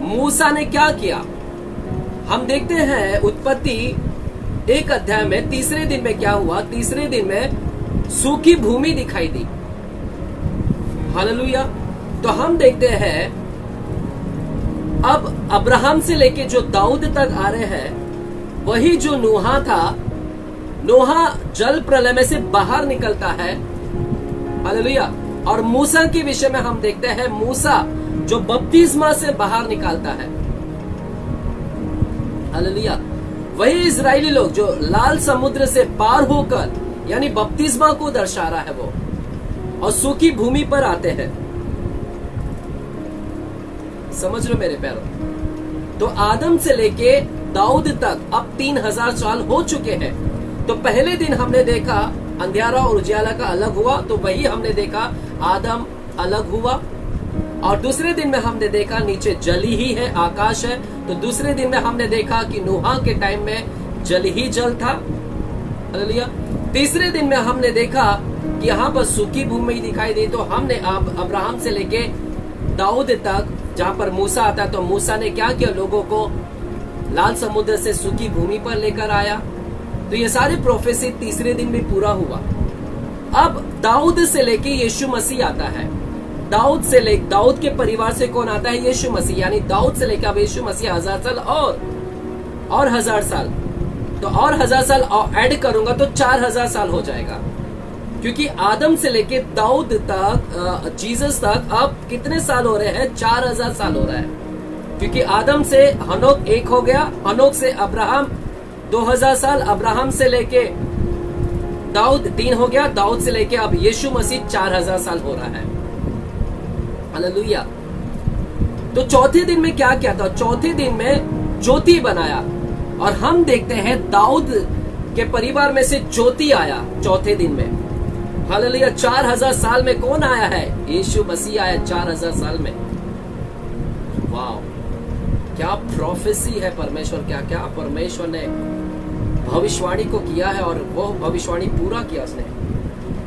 A: मूसा ने क्या किया? हम देखते हैं उत्पत्ति 1 अध्याय में तीसरे दिन में क्या हुआ? तीसरे दिन में सूखी भूमि दिखाई दी। हालेलुया। तो हम देखते हैं अब अब्राहम से लेके जो दाऊद तक आ रहे हैं, वही जो नूहा था, नूहा जल प्रलय में से बाहर निकलता है। हालेलुया। और मूसा के विषय में हम देखते हैं, मूसा जो बपतिस्मा से बाहर निकालता है। हालेलुया। वही इजरायली लोग जो लाल समुद्र से पार होकर, यानी बपतिस्मा को दर्शा रहा है वो, और सूखी भूमि पर आते हैं। समझ रहे मेरे प्यारों? तो आदम से लेके दाऊद तक अब 3000 साल हो चुके हैं। तो पहले दिन हमने देखा अंधियारा और उजियाला का अलग हुआ, तो वही हमने देखा आदम अलग हुआ। और दूसरे दिन में हमने देखा नीचे जल ही है, आकाश है। तो दूसरे दिन में हमने देखा कि नूहा के टाइम में जल ही जल था। हालेलुया। तीसरे दिन में हमने देखा कि यहाँ पर सूखी भूमि दिखाई दी। तो हमने अब्राहम से लेके दाऊद तक, जहां पर मूसा आता है, तो मूसा ने क्या किया? लोगों को लाल समुद्र से सूखी भूमि पर लेकर आया। तो ये सारे प्रोफेसी तीसरे दिन में पूरा हुआ। अब दाऊद से लेके यीशु मसीह आता है। दाऊद के परिवार से कौन आता है? यीशु मसीह। यानी दाऊद से लेकर अब यीशु मसीह 1000 साल और 1000 साल, तो और 1000 साल ऐड करूंगा तो 4000 साल हो जाएगा। क्योंकि आदम से लेके दाऊद तक, जीसस तक अब कितने साल हो रहे हैं? 4000 साल हो रहा है। क्योंकि आदम से हनोक 1 हो गया, हनोक से अब्राहम 2000 साल, अब्राहम से लेके दाऊद 3 हो गया, दाऊद से लेके अब यीशु मसीह 4000 साल हो रहा है। हालेलुया। तो चौथे दिन में क्या किया था? चौथे दिन में ज्योति बनाया। और हम देखते हैं दाऊद के परिवार में से ज्योति आया चौथे दिन में। हालेलुया। 4000 साल में कौन आया है? यीशु मसीह आया 4000 साल में। वाह, क्या प्रोफेसी है परमेश्वर, क्या परमेश्वर ने भविष्यवाणी को किया है, और वो भविष्यवाणी पूरा किया उसने।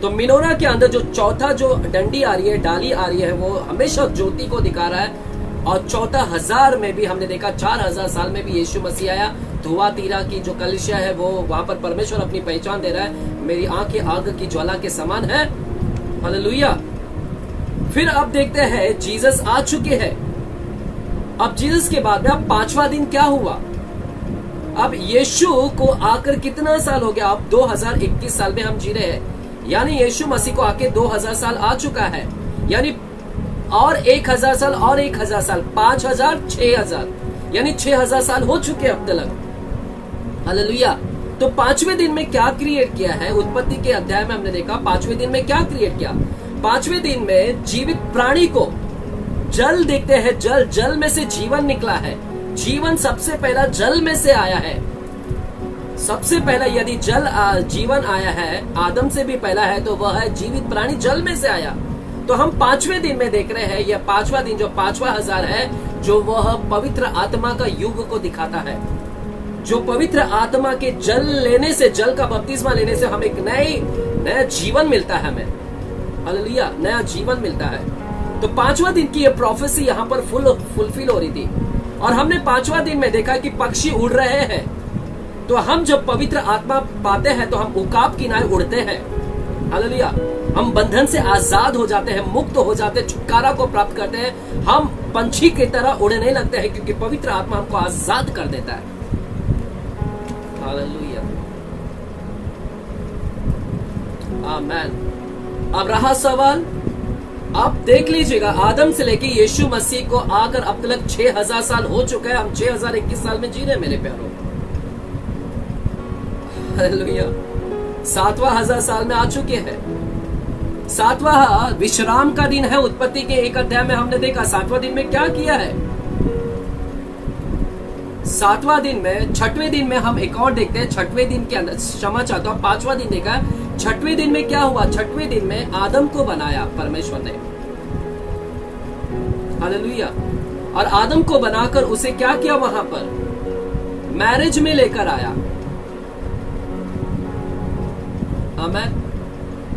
A: तो मिनोरा के अंदर जो चौथा जो डंडी आ रही है, डाली आ रही है, वो हमेशा ज्योति को दिखा रहा है। और चौथा 1000 में भी हमने देखा, 4000 साल में भी यीशु मसीह आया। धुआतीरा की जो कलिसिया है, वो वहां पर परमेश्वर अपनी पहचान दे रहा है। मेरी आंखें आग की ज्वाला के समान है। हालेलुया। फिर अब देखते हैं जीसस आ चुके हैं। अब जीसस के बाद में अब 5वां दिन क्या हुआ? अब यीशु को आकर कितना साल हो गया? अब 2021 साल में हम जी रहे हैं, यानी यीशु मसीह को आके 2000 साल आ चुका है, यानी और 1000 साल और 1000 साल, 5000, 6000, यानी 6000 साल हो चुके अब तक। हालेलुया। तो 5वें दिन में क्या क्रिएट किया है? उत्पत्ति के अध्याय में हमने देखा 5वें दिन में क्या क्रिएट किया। 5वें दिन में जीवित प्राणी को, जल देखते हैं, जल में से जीवन निकला है। जीवन सबसे पहला जल में से आया है। सबसे पहला यदि जीवन आया है, आदम से भी पहला है, तो वह है जीवित प्राणी, जल में से आया। तो हम 5वें दिन में देख रहे हैं, यह 5वां दिन जो 5वां हजार है, जो वह पवित्र आत्मा का युग को दिखाता है। जो पवित्र आत्मा के जल लेने से, जल का बपतिस्मा लेने से हम एक नया जीवन मिलता है हमें। हालेलुया, नया जीवन मिलता है। तो 5वां दिन की यह प्रोफेसी यहाँ पर फुलफिल हो रही थी। और हमने 5वां दिन में देखा कि पक्षी उड़ रहे हैं। तो हम जब पवित्र आत्मा पाते हैं तो हम उकाब किनारे उड़ते हैं। हालेलुया, हम बंधन से आजाद हो जाते हैं, मुक्त हो जाते हैं, छुटकारा को प्राप्त करते हैं। हम पंछी की तरह उड़ने लगते हैं, क्योंकि पवित्र आत्मा हमको आजाद कर देता है। हालेलुया, आमेन। अब रहा सवाल, आप देख लीजिएगा, आदम से लेके यीशु मसीह को आकर अब तक 6000 साल हो चुका है। हम 6021 साल में जी रहे हैं मेरे प्यारों। हालेलुया, 7वां हजार साल में आ चुके हैं। 7वां विश्राम का दिन है। उत्पत्ति के 1 अध्याय में हमने देखा 7वां दिन में क्या किया है। 7वां दिन में, 6वें दिन में हम एक और देखते हैं। 6वें दिन के अंदर, क्षमा चाहता हूं, 5वां दिन देखा है। 6वें दिन में क्या हुआ? 6वें दिन में आदम को बनाया परमेश्वर ने। हालेलुया। और आदम को बनाकर उसे क्या किया? वहां पर मैरिज में लेकर आया। आमेन।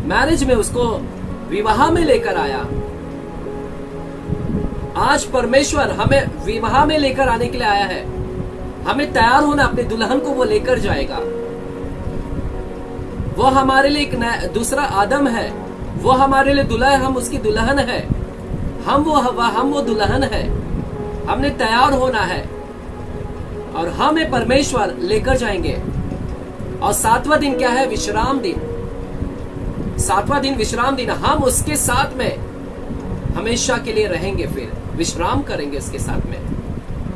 A: मैरिज में, उसको विवाह में लेकर आया। आज परमेश्वर हमें विवाह में लेकर आने के लिए आया है। हमें तैयार होना, अपने दुल्हन को वो लेकर जाएगा। वो हमारे लिए एक दूसरा आदम है। वो हमारे लिए दूल्हा है, हम उसकी दुल्हन है। हम वो दुल्हन है। हमने तैयार होना है और हमें परमेश्वर लेकर जाएंगे। और 7वां दिन क्या है? विश्राम दिन। 7वां दिन विश्राम दिन, हम उसके साथ में हमेशा के लिए रहेंगे, फिर विश्राम करेंगे उसके साथ में।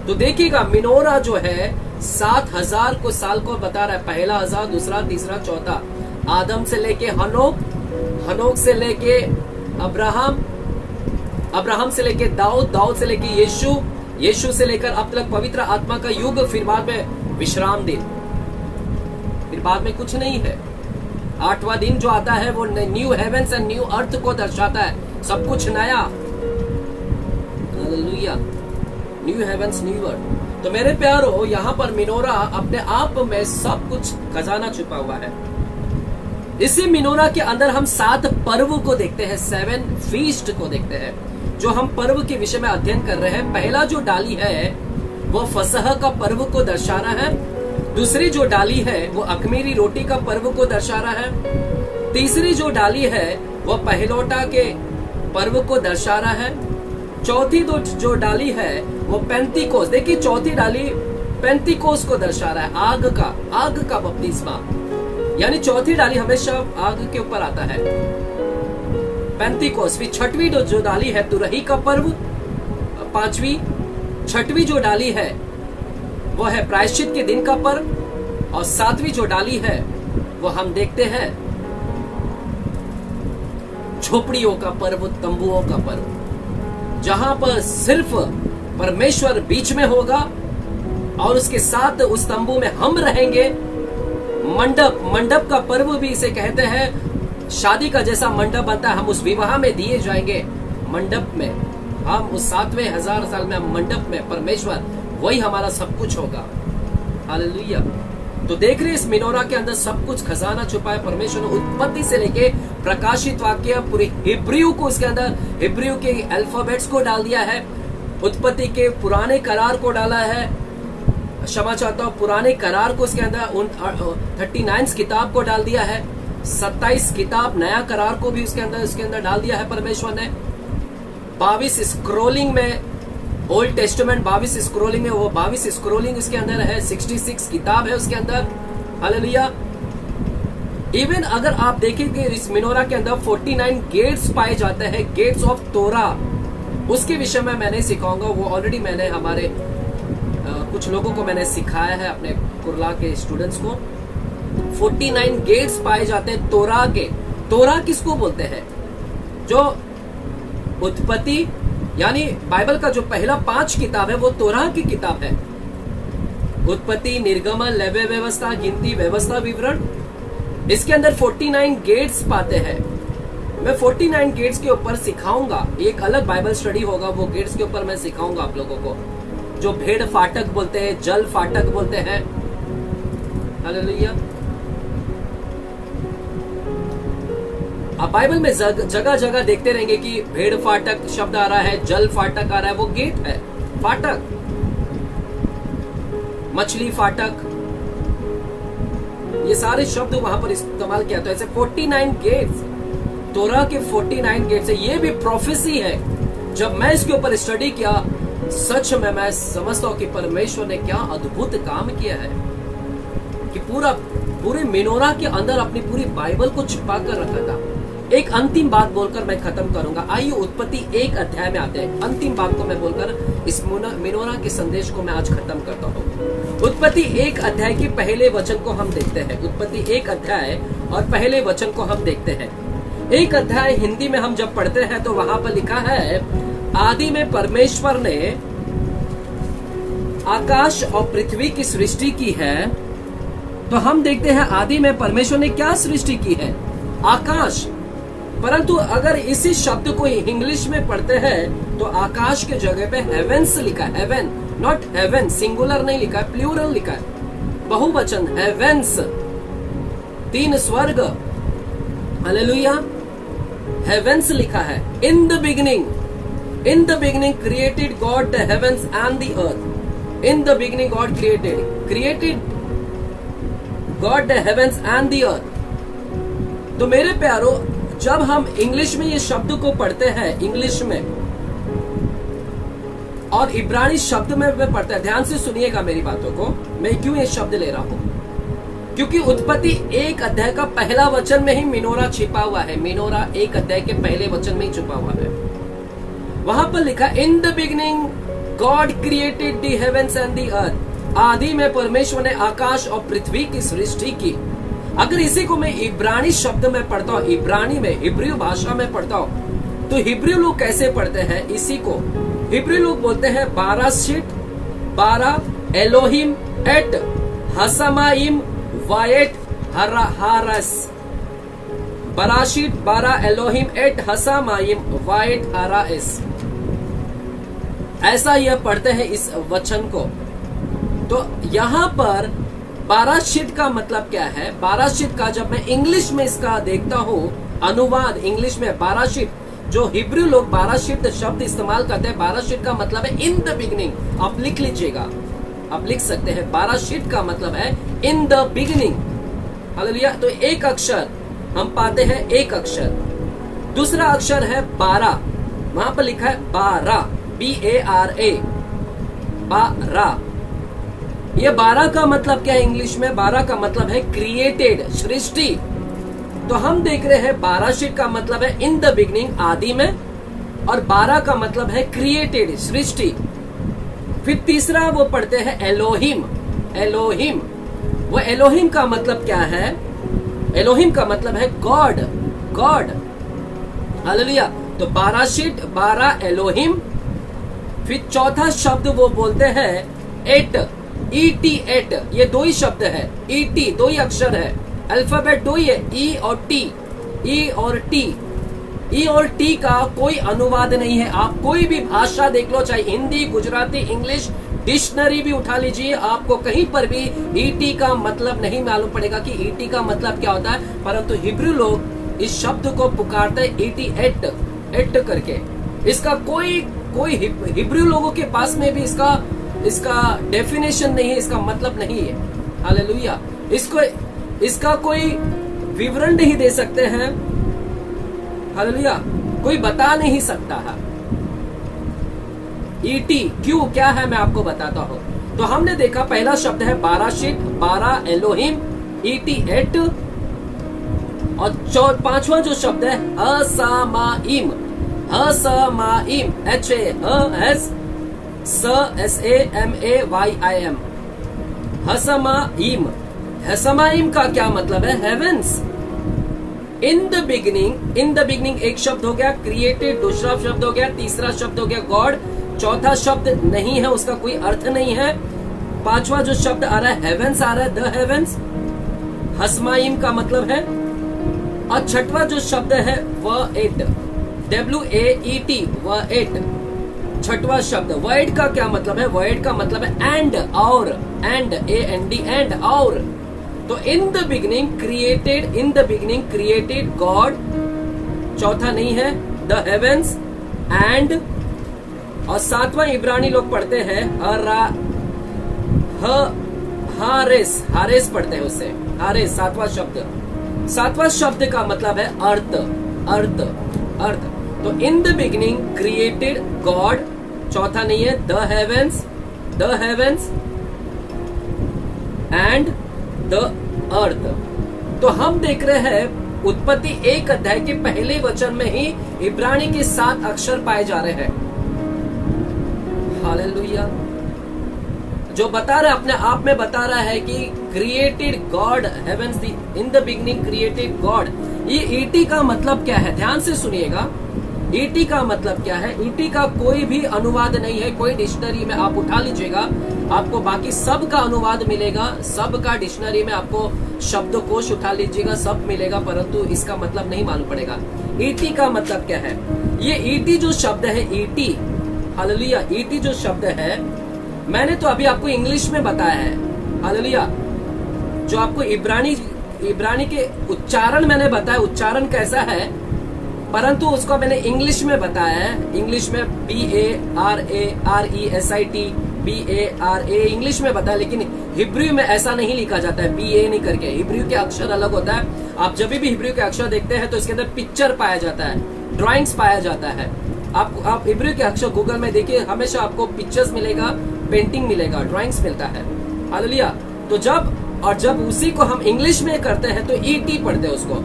A: तो देखिएगा, मिनोरा जो है 7000 को साल को बता रहा है। पहला हजार, दूसरा, तीसरा, चौथा। आदम से लेके हनोक, हनोक से लेके अब्राहम, अब्राहम से लेके दाऊद, दाऊद से लेके यीशु, यीशु से लेकर अब तक पवित्र आत्मा का युग, फिर बाद में विश्राम दिन, फिर बाद में कुछ नहीं है। 8वां दिन जो आता है वो न्यू हेवेंस एंड न्यू अर्थ को दर्शाता है। सब कुछ नया। हालेलुया, न्यू हेवेंस न्यू अर्थ। तो मेरे प्यारो, यहाँ पर मिनोरा अपने आप में सब कुछ खजाना छुपा हुआ है। इसी मिनोरा के अंदर हम 7 पर्व को देखते हैं, 7 फीस्ट को देखते हैं, जो हम पर्व के विषय में अध्ययन कर रहे हैं। पहला जो डाली है वो फसह का पर्व को दर्शा रहा है। दूसरी जो डाली है वो अखमीरी रोटी का पर्व को दर्शा रहा है। तीसरी जो डाली है वो पहलोटा के पर्व को दर्शा रहा है। चौथी जो डाली है वो पेंतीकोस, देखिए चौथी डाली पेंतीकोस को दर्शा रहा है, आग का बपतिस्मा। यानी चौथी डाली हमेशा आग के ऊपर आता है, पेंतीकोस। फिर 6वीं जो डाली है तुरही का पर्व, 5वीं। 6वीं जो डाली है वो है प्रायश्चित के दिन का पर्व। और 7वीं जो डाली है वो हम देखते हैं झोपड़ियों का पर्व, तंबुओं का पर्व, जहां पर सिर्फ परमेश्वर बीच में होगा और उसके साथ उस तंबू में हम रहेंगे। मंडप, मंडप का पर्व भी इसे कहते हैं। शादी का जैसा मंडप बनता है, हम उस विवाह में दिए जाएंगे मंडप में। हम उस 7वें हजार साल में हम मंडप में, परमेश्वर वही हमारा सब कुछ होगा। हालेलुया। तो देख रहे इस मिनोरा के अंदर सब कुछ खजाना छुपा है। परमेश्वर ने उत्पत्ति से लेके प्रकाशित वाक्य पूरे हिब्रू को, उसके अंदर हिब्रू के अल्फाबेट्स को डाल दिया है। उत्पत्ति के पुराने करार को डाला है, क्षमा चाहता हूं, पुराने करार को उसके अंदर 39 किताब को डाल दिया है। 27 किताब नया करार को भी उसके अंदर डाल दिया है परमेश्वर ने। 22 स्क्रोलिंग में, ओल्ड टेस्टामेंट 22 स्क्रोलिंग में, वो 22 स्क्रोलिंग उसके अंदर है, 66 किताब है उसके अंदर। हालेलुया। इवन अगर आप देखेंगे इस मिनोरा के अंदर 49 गेट्स पाए जाते हैं, गेट्स ऑफ तोरा। उसके विषय में मैं नहीं सिखाऊंगा, वो ऑलरेडी मैंने हमारे कुछ लोगों को मैंने सिखाया है, अपने कुरला के स्टूडेंट्स को। 49 गेट्स पाए जाते हैं तोरा के। तोरा किसको बोलते हैं? जो उत्पत्ति यानी बाइबल का जो पहला 5 किताब है वो तोरा की किताब है। उत्पत्ति, निर्गमन, लेवे व्यवस्था, गिनती, व्यवस्था, विवरण। इसके अंदर 49 गेट्स पाते हैं। मैं 49 गेट्स के ऊपर सिखाऊंगा, एक अलग बाइबल स्टडी होगा, वो गेट्स के ऊपर मैं सिखाऊंगा आप लोगों को, जो भेड़ फाटक बोलते हैं, जल फाटक बोलते हैं। हालेलुया। आप बाइबल में जगह जगह देखते रहेंगे कि भेड़ फाटक शब्द आ रहा है, जल फाटक आ रहा है, वो गेट है, फाटक। मछली फाटक, ये सारे शब्द वहां पर इस्तेमाल किया। तो ऐसे 49 गेट्स, तोरा के 49 गेट्स है। ये भी प्रोफेसी है। जब मैं इसके ऊपर स्टडी किया, सच में मैं समझता हूं कि परमेश्वर ने क्या अद्भुत काम किया है कि पूरे मिनोरा के अंदर अपनी पूरी बाइबल को छिपा कर रखा था। एक अंतिम बात बोलकर मैं खत्म करूंगा। आइए उत्पत्ति 1 अध्याय में आते हैं। अंतिम बात को मैं बोलकर इस मिनोरा के संदेश को मैं आज खत्म करता हूँ। उत्पत्ति 1 अध्याय के पहले वचन को हम देखते हैं। उत्पत्ति 1 अध्याय और पहले वचन को हम देखते हैं। 1 अध्याय हिंदी में हम जब पढ़ते हैं तो वहां पर लिखा है, आदि में परमेश्वर ने आकाश और पृथ्वी की सृष्टि की है। तो हम देखते हैं आदि में परमेश्वर ने क्या सृष्टि की है? आकाश। परंतु अगर इसी शब्द को इंग्लिश में पढ़ते हैं तो आकाश के जगह पे हेवेंस लिखा है। हेवन, नॉट हेवन, सिंगुलर नहीं लिखा है, प्लूरल लिखा है, बहुवचन हेवेंस, 3 स्वर्ग। हालेलुया। हेवेंस लिखा है। In the beginning created God the heavens and the earth. In the beginning God created God the heavens and the अर्थ। तो मेरे प्यारो, जब हम इंग्लिश में ये शब्द को पढ़ते हैं, इंग्लिश में और इब्रानी शब्द में पढ़ते हैं, ध्यान से सुनिएगा मेरी बातों को, मैं क्यों ये शब्द ले रहा हूं। क्योंकि उत्पत्ति 1 अध्याय का पहला वचन में ही मिनोरा छिपा हुआ है। मिनोरा 1 अध्याय के पहले वचन में ही छिपा हुआ है। वहां पर लिखा, इन the beginning God created the heavens and the अर्थ। आदि में परमेश्वर ने आकाश और पृथ्वी की सृष्टि की। अगर इसी को मैं इब्रानी शब्द में पढ़ता हूँ, इब्रानी में, हिब्रू भाषा में पढ़ता हूँ, तो हिब्रू लोग कैसे पढ़ते हैं इसी को? हिब्रू लोग बोलते हैं 12 एलोहिम एट हसमाइम वाएट हारस। 12 Elohim eight हसमाइम वाएट हारस। ऐसा यह पढ़ते हैं इस वचन को। तो यहां पर 12 का मतलब क्या है? 12 का जब मैं इंग्लिश में इसका देखता हूँ अनुवाद, इंग्लिश में 12, जो हिब्रू लोग 12 शब्द इस्तेमाल करते हैं, 12 का मतलब है इन द बिगिनिंग। आप लिख लीजिएगा, आप लिख सकते हैं, 12 का मतलब है इन द बिगिनिंग। हालेलुया। तो एक अक्षर हम पाते हैं, एक अक्षर। दूसरा अक्षर है 12, वहां पर लिखा है 12, BARA, 12। ये 12 का मतलब क्या है इंग्लिश में? 12 का मतलब है क्रिएटेड, सृष्टि। तो हम देख रहे हैं 12 का मतलब है इन द बिगिनिंग, आदि में, और 12 का मतलब है क्रिएटेड, सृष्टि। फिर तीसरा वो पढ़ते हैं एलोहिम। एलोहिम, वो एलोहिम का मतलब क्या है? एलोहिम का मतलब है गॉड, गॉड। हालेलुया। तो 12 एलोहिम। फिर चौथा शब्द वो बोलते हैं एट, ET, एट। ये 2 ही शब्द है, ET 2 ही अक्षर है, अल्फाबेट 2 ही है, E और T, E और T। E और T का कोई अनुवाद नहीं है। आप कोई भी भाषा देख लो, चाहे हिंदी, गुजराती, इंग्लिश, डिक्शनरी भी उठा लीजिए, आपको कहीं पर भी ET का मतलब नहीं मालूम पड़ेगा कि ET का मतलब क्या होता है। परंतु हिब्रू लोग इस शब्द को पुकारते हैं ET, एट, एट करके। इसका कोई हिब्रू लोगों के पास में भी इसका डेफिनेशन नहीं है, इसका मतलब नहीं है। हालेलुया। इसका कोई विवरण नहीं दे सकते हैं। हालेलुया। कोई बता नहीं सकता है। ईटी क्यों क्या है मैं आपको बताता हूं। तो हमने देखा पहला शब्द है बाराशिट, बारा एलोहिम, ईटी एट, और पांचवा जो शब्द है असामाइम, असामाइम, HASAMAYIM, हसमाइम। हसमाइम का क्या मतलब है? हेवेंस। इन द बिगिनिंग एक शब्द हो गया, क्रिएटेड दूसरा शब्द हो गया, तीसरा शब्द हो गया गॉड, चौथा शब्द नहीं है, उसका कोई अर्थ नहीं है। पांचवा जो शब्द आ रहा है हेवेंस आ रहा है, द हेवेंस, हसमाइम का मतलब है। और छठवा जो शब्द है वह एट, WAET, वह एट, छठवा शब्द। वर्ड का क्या मतलब है? वर्ड का मतलब है एंड, और, एंड, AND, एंड, और। तो इन द बिगिनिंग क्रिएटेड गॉड, चौथा नहीं है, द हेवेंस, एंड, और सातवां इब्रानी लोग पढ़ते हैं हारेस पढ़ते हैं उससे, हारेस, सातवां शब्द का मतलब है अर्थ, अर्थ। तो इन द बिगिनिंग क्रिएटेड गॉड, चौथा नहीं है, द हेवेंस एंड द अर्थ। तो हम देख रहे हैं उत्पत्ति 1 अध्याय के पहले वचन में ही इब्रानी के 7 अक्षर पाए जा रहे हैं। हालेलुया। जो बता रहा है, अपने आप में बता रहा है कि created God heavens, in the beginning created God. ये ईटी का मतलब क्या है? ध्यान से सुनिएगा, ईटी का मतलब क्या है? ईटी का कोई भी अनुवाद नहीं है। कोई डिक्शनरी में आप उठा लीजिएगा, आपको बाकी सब का अनुवाद मिलेगा, सब का डिक्शनरी में आपको शब्दकोश उठा लीजिएगा, सब मिलेगा, परंतु इसका मतलब नहीं मालूम पड़ेगा। ईटी का मतलब क्या है? ये ईटी जो शब्द है, ईटी, हालेलुया, ईटी जो शब्द है, मैंने तो अभी आपको इंग्लिश में बताया है, हालेलुया। जो आपको इब्रानी के उच्चारण मैंने बताया, उच्चारण कैसा है, परंतु उसको मैंने इंग्लिश में बताया है। इंग्लिश में BARARESIT, BARA इंग्लिश में बताया, लेकिन हिब्रू में ऐसा नहीं लिखा जाता है, BA नहीं करके। हिब्रू के अक्षर अलग होता है। आप जब भी हिब्रू के अक्षर देखते हैं तो इसके अंदर पिक्चर पाया जाता है, ड्राइंग्स पाया जाता है। आप हिब्रू के अक्षर गूगल में देखिए, हमेशा आपको पिक्चर्स मिलेगा, पेंटिंग मिलेगा, ड्राइंग्स मिलता है, हालेलुया। तो जब उसी को हम इंग्लिश में करते हैं तो ईटी पढ़ते हैं उसको,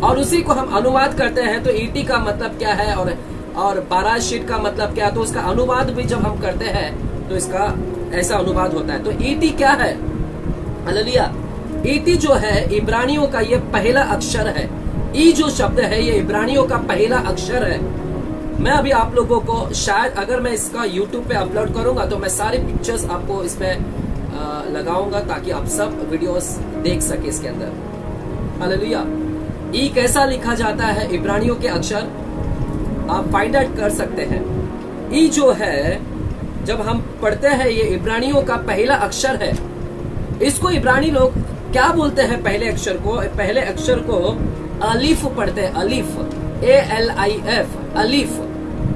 A: और उसी को हम अनुवाद करते हैं तो ईटी का मतलब क्या है और बाराशीट का मतलब क्या है, तो उसका अनुवाद भी जब हम करते हैं तो इसका ऐसा अनुवाद होता है। तो ईटी क्या है? हालेलुया। ईटी जो है इब्रानियों का ये पहला अक्षर है। ई जो शब्द है ये इब्रानियों का पहला अक्षर है। मैं अभी आप लोगों को शायद अगर मैं इसका यूट्यूब पे अपलोड करूंगा तो मैं सारे पिक्चर्स आपको इसमें लगाऊंगा ताकि आप सब वीडियोस देख सके इसके अंदर, हालेलुया। ई कैसा लिखा जाता है इब्रानियों के अक्षर आप फाइंड आउट कर सकते हैं। ई जो है जब हम पढ़ते हैं ये इब्रानियों का पहला अक्षर है। इसको इब्रानी लोग क्या बोलते हैं? पहले अक्षर को अलीफ पढ़ते हैं, अलीफ, ALIF, अलीफ,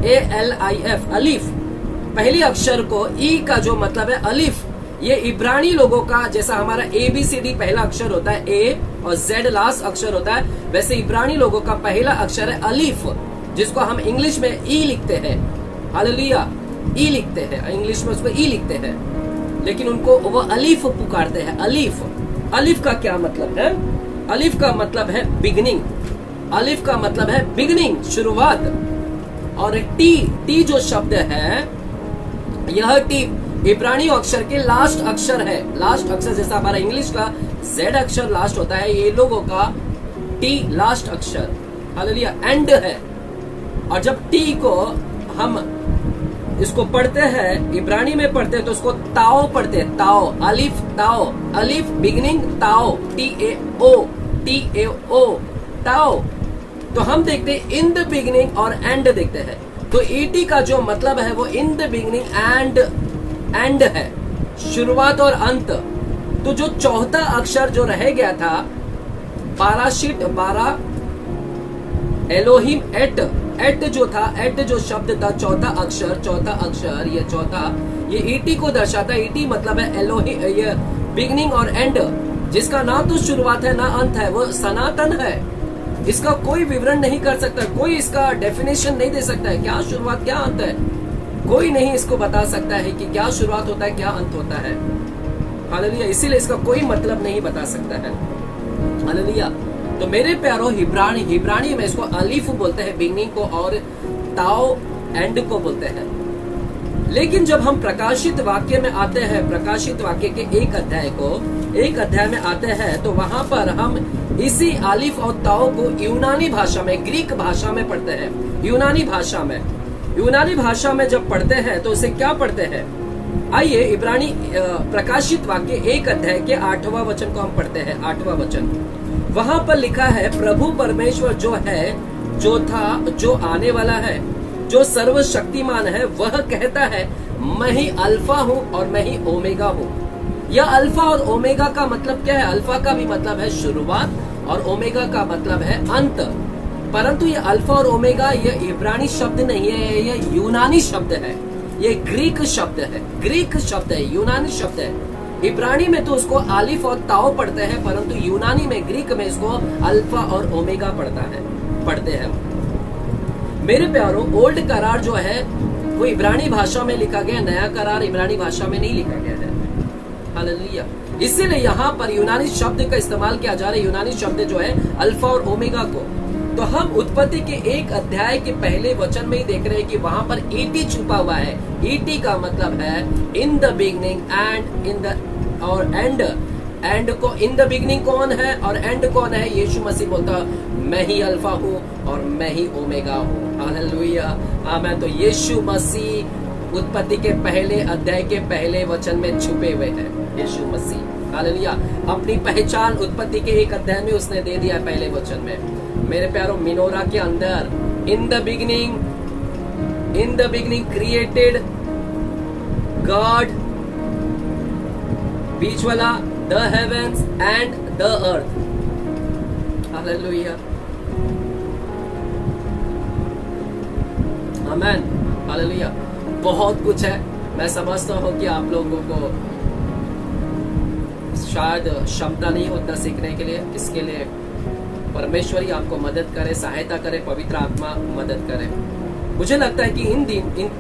A: ALIF, अलीफ। पहले अक्षर को ई का जो मतलब है अलीफ, ये इब्रानी लोगों का, जैसा हमारा ABCD पहला अक्षर होता है A और Z लास्ट अक्षर होता है, वैसे इब्रानी लोगों का पहला अक्षर है अलीफ, जिसको हम इंग्लिश में ई लिखते हैं, हालेलुया, ई लिखते हैं, इंग्लिश में उसको ई लिखते हैं, लेकिन उनको वो अलीफ पुकारते हैं, अलीफ। अलीफ का क्या मतलब है? अलीफ का मतलब है बिगनिंग, अलीफ का मतलब है बिगनिंग, शुरुआत। और टी जो शब्द है, यह टी इब्रानी अक्षर के लास्ट अक्षर है। लास्ट अक्षर जैसा हमारा इंग्लिश का Z अक्षर लास्ट होता है, ये लोगों का टी लास्ट अक्षर, हालेलुया, एंड है। और जब टी को हम इसको पढ़ते हैं, इब्रानी में पढ़ते हैं, तो उसको ताओ पढ़ते हैं, ताओ, अलीफ, ताओ, अलीफ बिगनिंग, ताओ, TAO, ताओ। तो हम देखते हैं इन द बिगनिंग और एंड देखते हैं। तो ईटी का जो मतलब है वो इन द बिगनिंग एंड है, शुरुआत और अंत। तो जो चौथा अक्षर जो रह गया था, बाराशीट, बारा, एलोहिम, एट जो था, एट जो शब्द था, चौथा अक्षर, ये ईटी को दर्शाता है। ईटी मतलब है एलोहिम, ये बिगनिंग और एंड, जिसका ना तो शुरुआत है ना अंत है, वो सनातन है। इसका कोई विवरण नहीं कर सकता, कोई इसका डेफिनेशन नहीं दे सकता है, क्या शुरुआत क्या अंत है। कोई नहीं इसको बता सकता है कि क्या शुरुआत होता है, क्या अंत होता है। हालेलुया। इसीलिए इसका कोई मतलब नहीं बता सकता है। हालेलुया। तो मेरे प्यारो, हिब्रानी में इसको अलीफ बोलते हैं बिगनिंग को, और ताओ एंड को बोलते हैं। लेकिन जब हम प्रकाशित वाक्य में आते हैं, प्रकाशित वाक्य के एक अध्याय में आते हैं, तो वहां पर हम इसी अलीफ और ताओ को यूनानी भाषा में, ग्रीक भाषा में पढ़ते हैं। यूनानी भाषा में जब पढ़ते हैं तो उसे क्या पढ़ते हैं? आइए इब्रानी प्रकाशित वाक्य एक अध्याय के 8वां वचन को हम पढ़ते हैं। 8वां वचन, वहां पर लिखा है, प्रभु परमेश्वर जो है, जो था, जो आने वाला है, जो सर्वशक्तिमान है, वह कहता है, मैं ही अल्फा हूं और मैं ही ओमेगा हूं। यह अल्फा और ओमेगा का मतलब क्या है? अल्फा का भी मतलब है शुरुआत और ओमेगा का मतलब है अंत। परंतु ये अल्फा और ओमेगा ये इब्रानी शब्द नहीं है, ये यूनानी शब्द है, ये ग्रीक शब्द है, यूनानी शब्द है। इब्रानी में तो उसको अलीफ और ताओ पढ़ते हैं, परंतु यूनानी में, ग्रीक में इसको अल्फा और ओमेगा पढ़ते हैं। मेरे प्यारो, ओल्ड करार जो है वो इब्रानी भाषा में लिखा गया, नया करार इब्रानी भाषा में नहीं लिखा गया है। हालेलुया। इसीलिए यहाँ पर यूनानी शब्द का इस्तेमाल किया जा रहा है, यूनानी शब्द जो है अल्फा और ओमेगा को। तो हम उत्पत्ति के एक अध्याय के पहले वचन में ही देख रहे हैं कि वहां पर ईटी छुपा हुआ है। ईटी का मतलब है in the beginning and in the, और एंड को, इन द बिगनिंग कौन है और एंड कौन है? यीशु मसीह बोलता, मैं ही अल्फा हूँ और मैं ही ओमेगा हूँ। हालेलुया, आमीन। तो यीशु मसीह उत्पत्ति के पहले अध्याय के पहले वचन में छुपे हुए हैं। यीशु मसीह, हालेलुया, अपनी पहचान उत्पत्ति के एक अध्याय में उसने दे दिया पहले वचन में। मेरे प्यारो, मिनोरा के अंदर in the beginning created God, बीच वाला, the heavens and the earth. Hallelujah, आमीन, हालेलुया। बहुत कुछ है। मैं समझता हूँ कि आप लोगों को शायद क्षमता नहीं उतना सीखने के लिए। इसके लिए परमेश्वर ही आपको मदद करे, सहायता करे, पवित्र आत्मा मदद करे। मुझे लगता है कि इन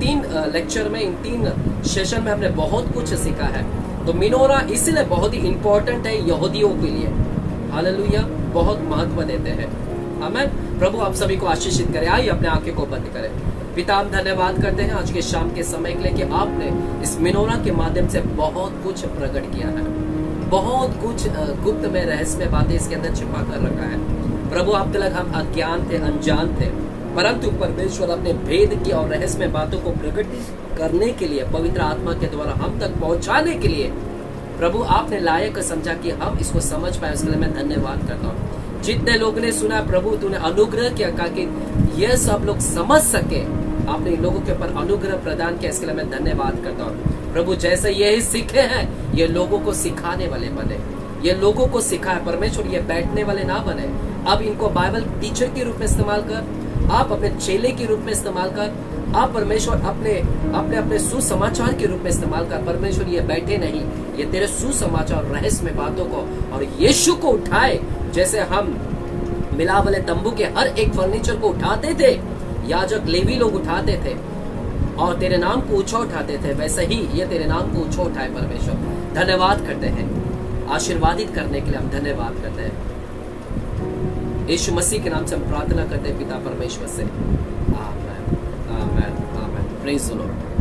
A: तीन लेक्चर में, इन 3 सेशन में हमने बहुत कुछ सीखा है। तो मिनोरा इसलिए बहुत ही इंपॉर्टेंट है यहूदियों के लिए। हालेलुया, बहुत महत्व देते हैं। आमीन। प्रभु आप सभी को आशीषित करे। आइए अपने आंखें को बंद करें। पिता, हम धन्यवाद करते हैं आज के शाम के समय के लिए कि आपने इस मिनोरा के माध्यम से बहुत कुछ प्रकट किया है, बहुत कुछ गुप्त में, रहस्य में बातें इसके अंदर छिपा कर रखा है। प्रभु आप तक हम अज्ञान थे, अनजान थे, परंतु परमेश्वर अपने भेद की और रहस्य में बातों को प्रकट करने के लिए, पवित्र आत्मा के द्वारा हम तक पहुंचाने के लिए प्रभु आपने लायक समझा कि हम इसको समझ पाए। उसके लिए मैं धन्यवाद करता हूँ। जितने लोगों ने सुना प्रभु तूने अनुग्रह किया कि यह सब लोग समझ सके, आपने इन लोगों के ऊपर अनुग्रह प्रदान किया। इसके लिए मैं धन्यवाद करता हूँ। प्रभु जैसे यही सीखे हैं, ये लोगों को सिखाने वाले बने, ये लोगों को सिखाए परमेश्वर, ये बैठने वाले ना बने। अब इनको बाइबल टीचर के रूप में इस्तेमाल कर, आप अपने चेले के रूप में इस्तेमाल कर, आप परमेश्वर अपने सुसमाचार के रूप में इस्तेमाल कर। परमेश्वर ये बैठे नहीं, ये तेरे सुसमाचार रहस्य में बातों को और यीशु को उठाए। जैसे हम मिलाप वाले तंबू के हर एक फर्नीचर को उठाते थे, याजक लेवी लोग उठाते थे और तेरे नाम को ऊंचा उठाते थे, वैसे ही ये तेरे नाम को ऊंचा उठाए। परमेश्वर धन्यवाद करते हैं, आशीर्वादित करने के लिए हम धन्यवाद करते हैं। यीशु मसीह के नाम से हम प्रार्थना करते हैं पिता परमेश्वर से। आमीन, आमीन, आमीन। Praise the Lord.